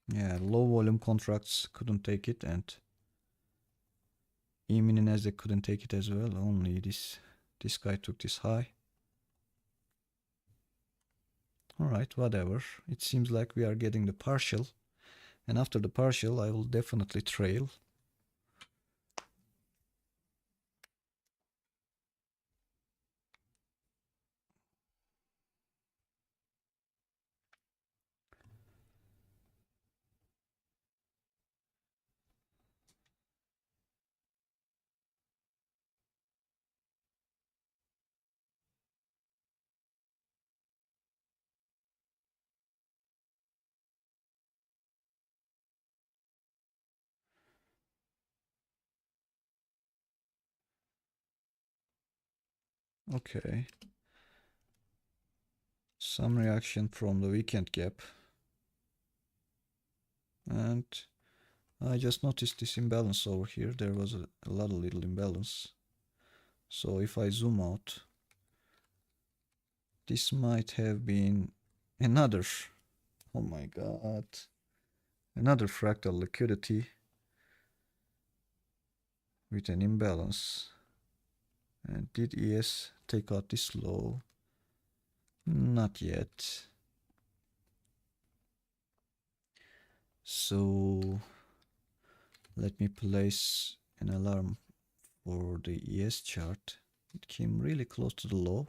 Yeah, low volume contracts couldn't take it, and E-mini Nasdaq couldn't take it as well. Only this guy took this high. Alright, whatever. It seems like we are getting the partial, and after the partial I will definitely trail. Okay. Some reaction from the weekend gap. And I just noticed this imbalance over here. There was a lot of little imbalance. So if I zoom out, this might have been another, oh my god, another fractal liquidity with an imbalance. And did ES take out this low? Not yet. So let me place an alarm for the ES chart. It came really close to the low.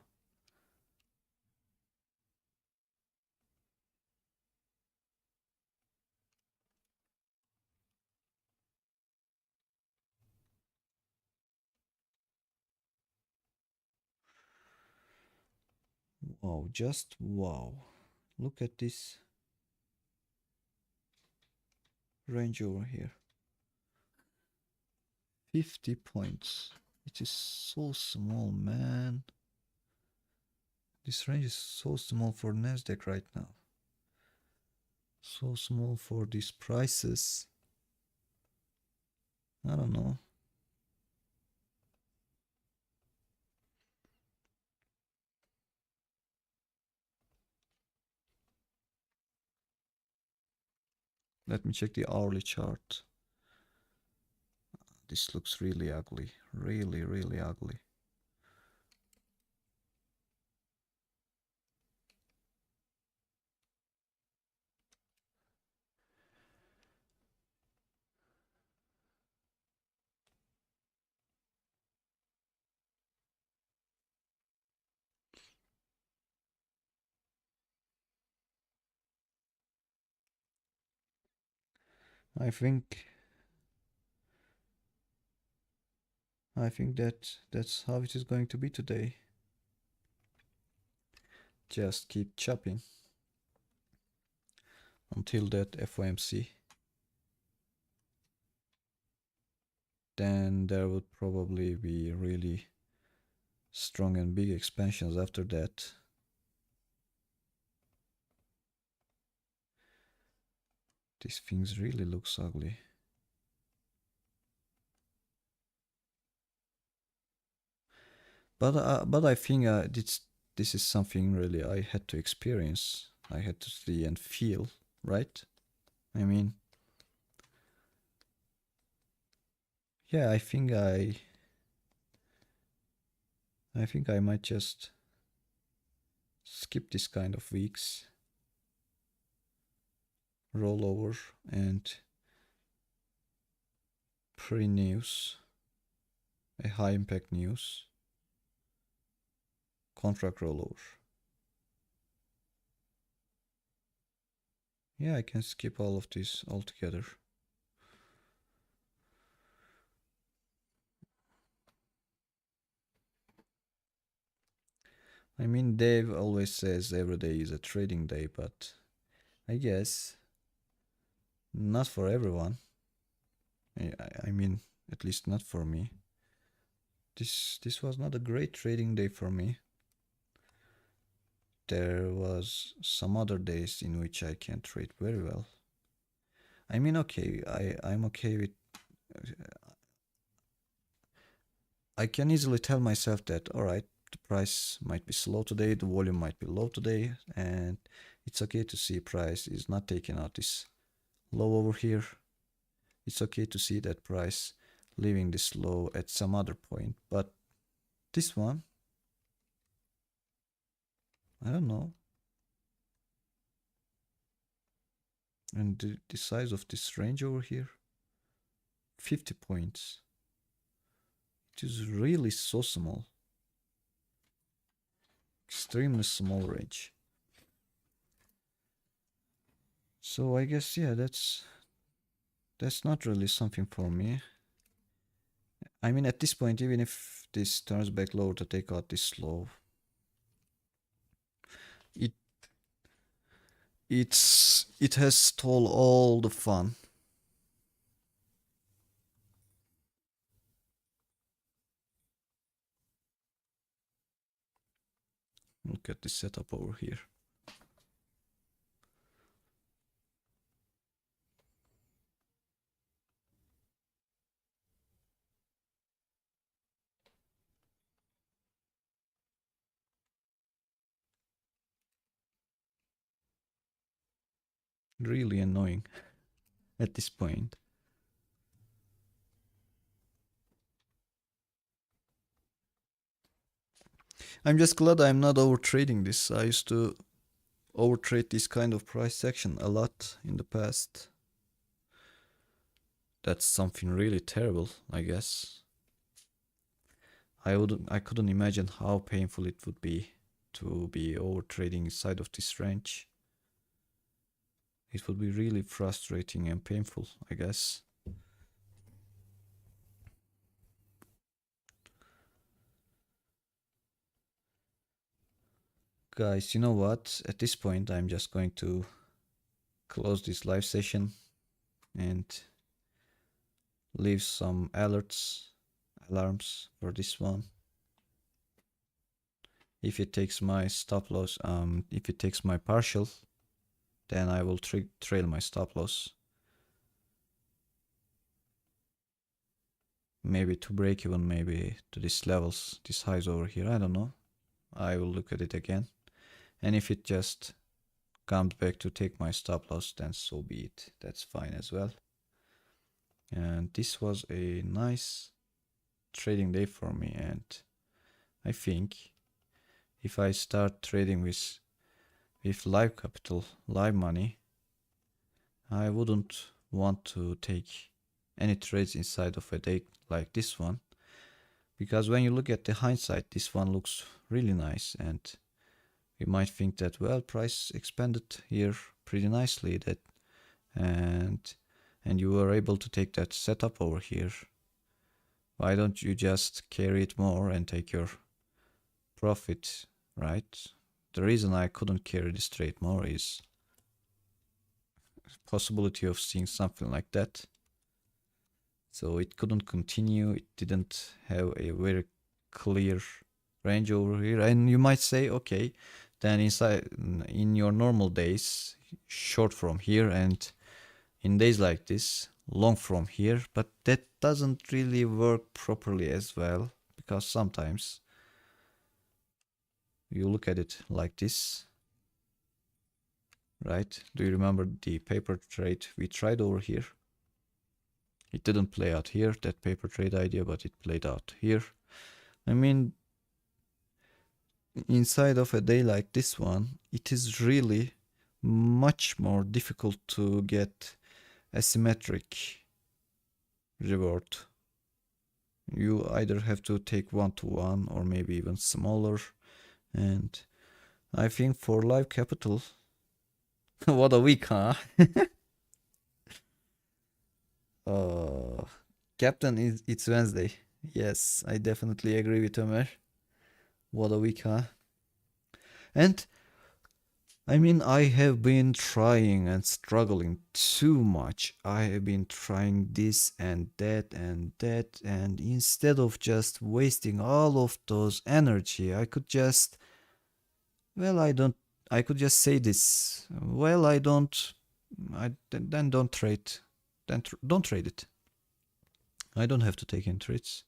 Wow, just wow. Look at this range over here. 50 points. It is so small, man. This range is so small for Nasdaq right now. So small for these prices. I don't know. Let me check the hourly chart. This looks really ugly. Really, really ugly. I think that's how it is going to be today. Just keep chopping until that FOMC. Then there would probably be really strong and big expansions after that. These things really looks ugly. But I think this is something really I had to experience. I had to see and feel, right? I mean, yeah, I think I might just skip this kind of weeks, roll over and pre-news, a high impact news, contract rollover. Yeah, I can skip all of this altogether. I mean, Dave always says every day is a trading day, but I guess not for everyone. I mean, at least not for me. This was not a great trading day for me. There was some other days in which I can trade very well. I mean, okay, I'm okay with. I can easily tell myself that, all right, the price might be slow today, the volume might be low today, and it's okay to see price is not taking out this low over here. It's okay to see that price leaving this low at some other point, but this one, I don't know. And the size of this range over here, 50 points. It is really so small. Extremely small range. So I guess, yeah, that's not really something for me. I mean, at this point, even if this turns back lower to take out this low, it it has stole all the fun. Look at this setup over here. Really annoying at this point. I'm just glad I'm not overtrading this. I used to overtrade this kind of price action a lot in the past. That's something really terrible, I guess. I couldn't imagine how painful it would be to be overtrading inside of this range. It would be really frustrating and painful, I guess. Guys, you know what? At this point, I'm just going to close this live session and leave some alarms for this one. If it takes my stop loss, if it takes my partial, then I will trail my stop loss. Maybe to break even, maybe to these levels, these highs over here. I don't know. I will look at it again. And if it just comes back to take my stop loss, then so be it. That's fine as well. And this was a nice trading day for me, and I think if I start trading with live capital, live money, I wouldn't want to take any trades inside of a day like this one, because when you look at the hindsight, this one looks really nice, and you might think that, well, price expanded here pretty nicely, that and you were able to take that setup over here. Why don't you just carry it more and take your profit, right? The reason I couldn't carry this trade more is possibility of seeing something like that. So it couldn't continue. It didn't have a very clear range over here. And you might say, okay, then inside in your normal days, short from here, and in days like this, long from here. But that doesn't really work properly as well, because sometimes you look at it like this, right? Do you remember the paper trade we tried over here? It didn't play out here, that paper trade idea, but it played out here. I mean, inside of a day like this one, it is really much more difficult to get asymmetric reward. You either have to take 1-to-1 or maybe even smaller. And I think for live capital, what a week, huh? Captain, it's Wednesday. Yes, I definitely agree with Ömer. What a week, huh? And I mean, I have been trying and struggling too much. I have been trying this and that and that, and instead of just wasting all of those energy, I could just, well, I could just say this. Well, I don't, then don't trade. Then don't trade it. I don't have to take in trades.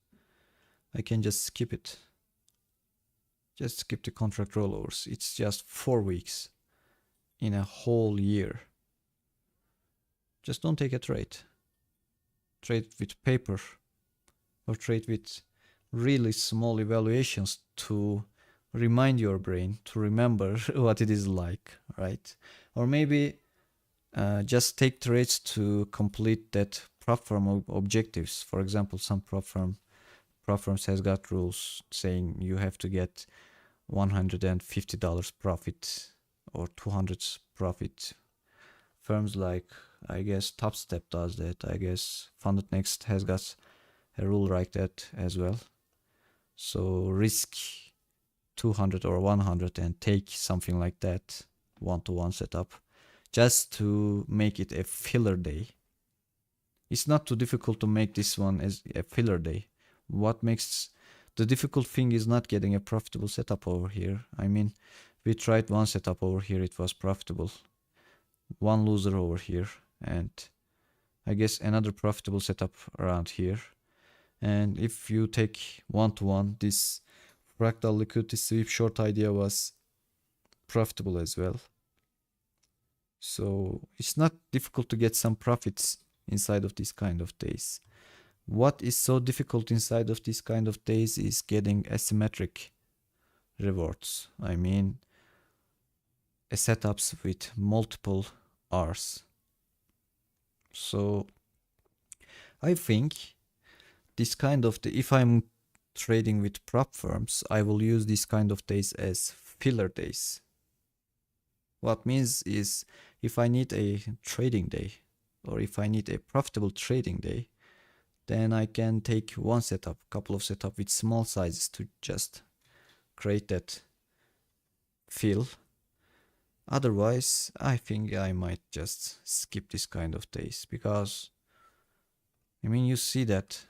I can just skip it. Just skip the contract rollovers. It's just 4 weeks in a whole year. Just don't take a trade. Trade with paper or trade with really small evaluations to remind your brain to remember what it is like, right? Or maybe just take trades to complete that prop firm objectives. For example, some prop firms has got rules saying you have to get $150 profit or 200 profit. Firms like, I guess, TopStep does that. I guess Funded Next has got a rule like that as well. So risk 200 or 100 and take something like that, 1-to-1 setup, just to make it a filler day. It's not too difficult to make this one as a filler day. What makes the difficult thing is not getting a profitable setup over here. I mean, we tried one setup over here, it was profitable. One loser over here, and I guess another profitable setup around here. And if you take 1-to-1, this fractal liquidity sweep short idea was profitable as well. So it's not difficult to get some profits inside of these kind of days. What is so difficult inside of these kind of days is getting asymmetric rewards. I mean, setups with multiple R's. So I think this kind of if I'm trading with prop firms, I will use these kind of days as filler days. What means is if I need a trading day or if I need a profitable trading day, then I can take one setup, couple of setup with small sizes to just create that fill. Otherwise, I think I might just skip this kind of days because, I mean, you see that.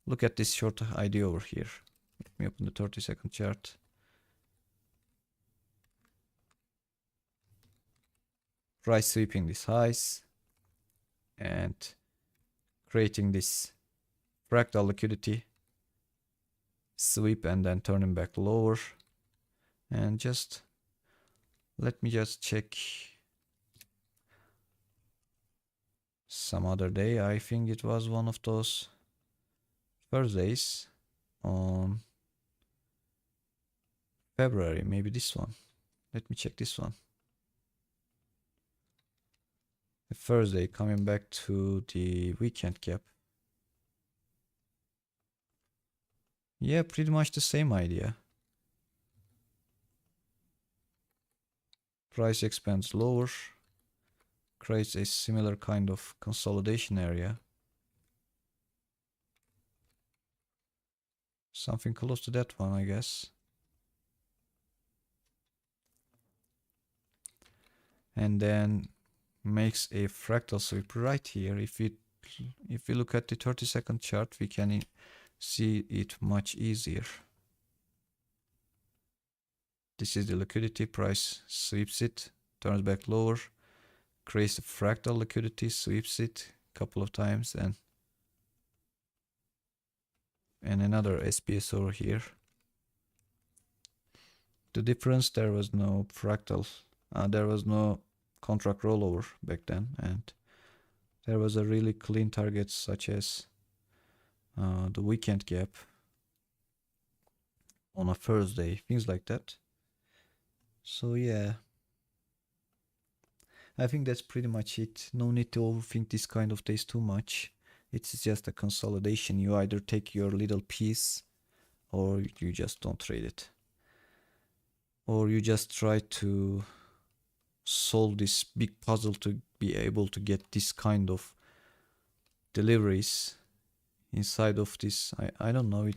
Look at this short idea over here. Let me open the 30-second chart. Price sweeping these highs and creating this fractal liquidity sweep and then turning back lower. And just let me just check some other day. I think it was one of those Thursdays on February, maybe this one. Let me check this one. A Thursday coming back to the weekend gap. Yeah, pretty much the same idea. Price expands lower, creates a similar kind of consolidation area. Something close to that one, I guess. And then makes a fractal sweep right here. If we look at the 30-second chart, we can see it much easier. This is the liquidity. Price sweeps it, turns back lower, creates a fractal liquidity, sweeps it a couple of times, and another SPS over here. The difference, there was no fractal, there was no contract rollover back then, and there was a really clean target such as the weekend gap on a Thursday, things like that. So yeah, I think that's pretty much it. No need to overthink this kind of days too much. It's just a consolidation. You either take your little piece or you just don't trade it. Or you just try to solve this big puzzle to be able to get this kind of deliveries inside of this. I don't know,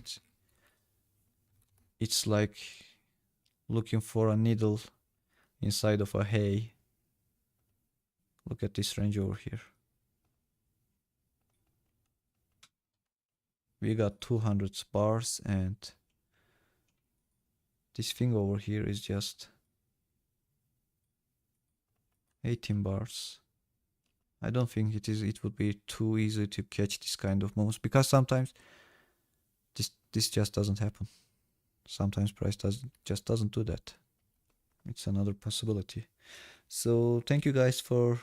it's like looking for a needle inside of a hay. Look at this range over here. We got 200 bars and this thing over here is just 18 bars. I don't think it would be too easy to catch this kind of moves because sometimes this just doesn't happen. Sometimes price just doesn't do that. It's another possibility. So thank you guys for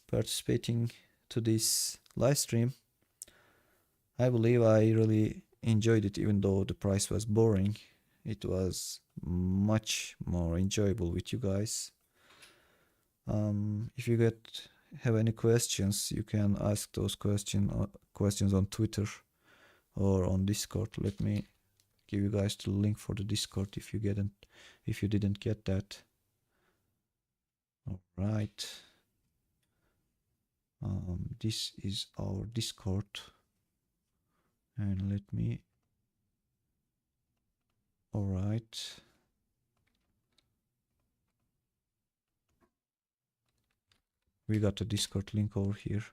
participating to this live stream. I believe I really enjoyed it, even though the price was boring. It was much more enjoyable with you guys. If you have any questions, you can ask those questions on Twitter or on Discord. Let me give you guys the link for the Discord if you didn't get that. All right. This is our Discord, and let me. All right. We got the Discord link over here.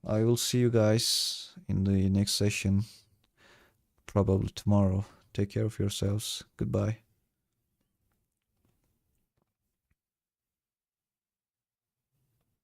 I will see you guys in the next session, probably tomorrow. Take care of yourselves. Goodbye.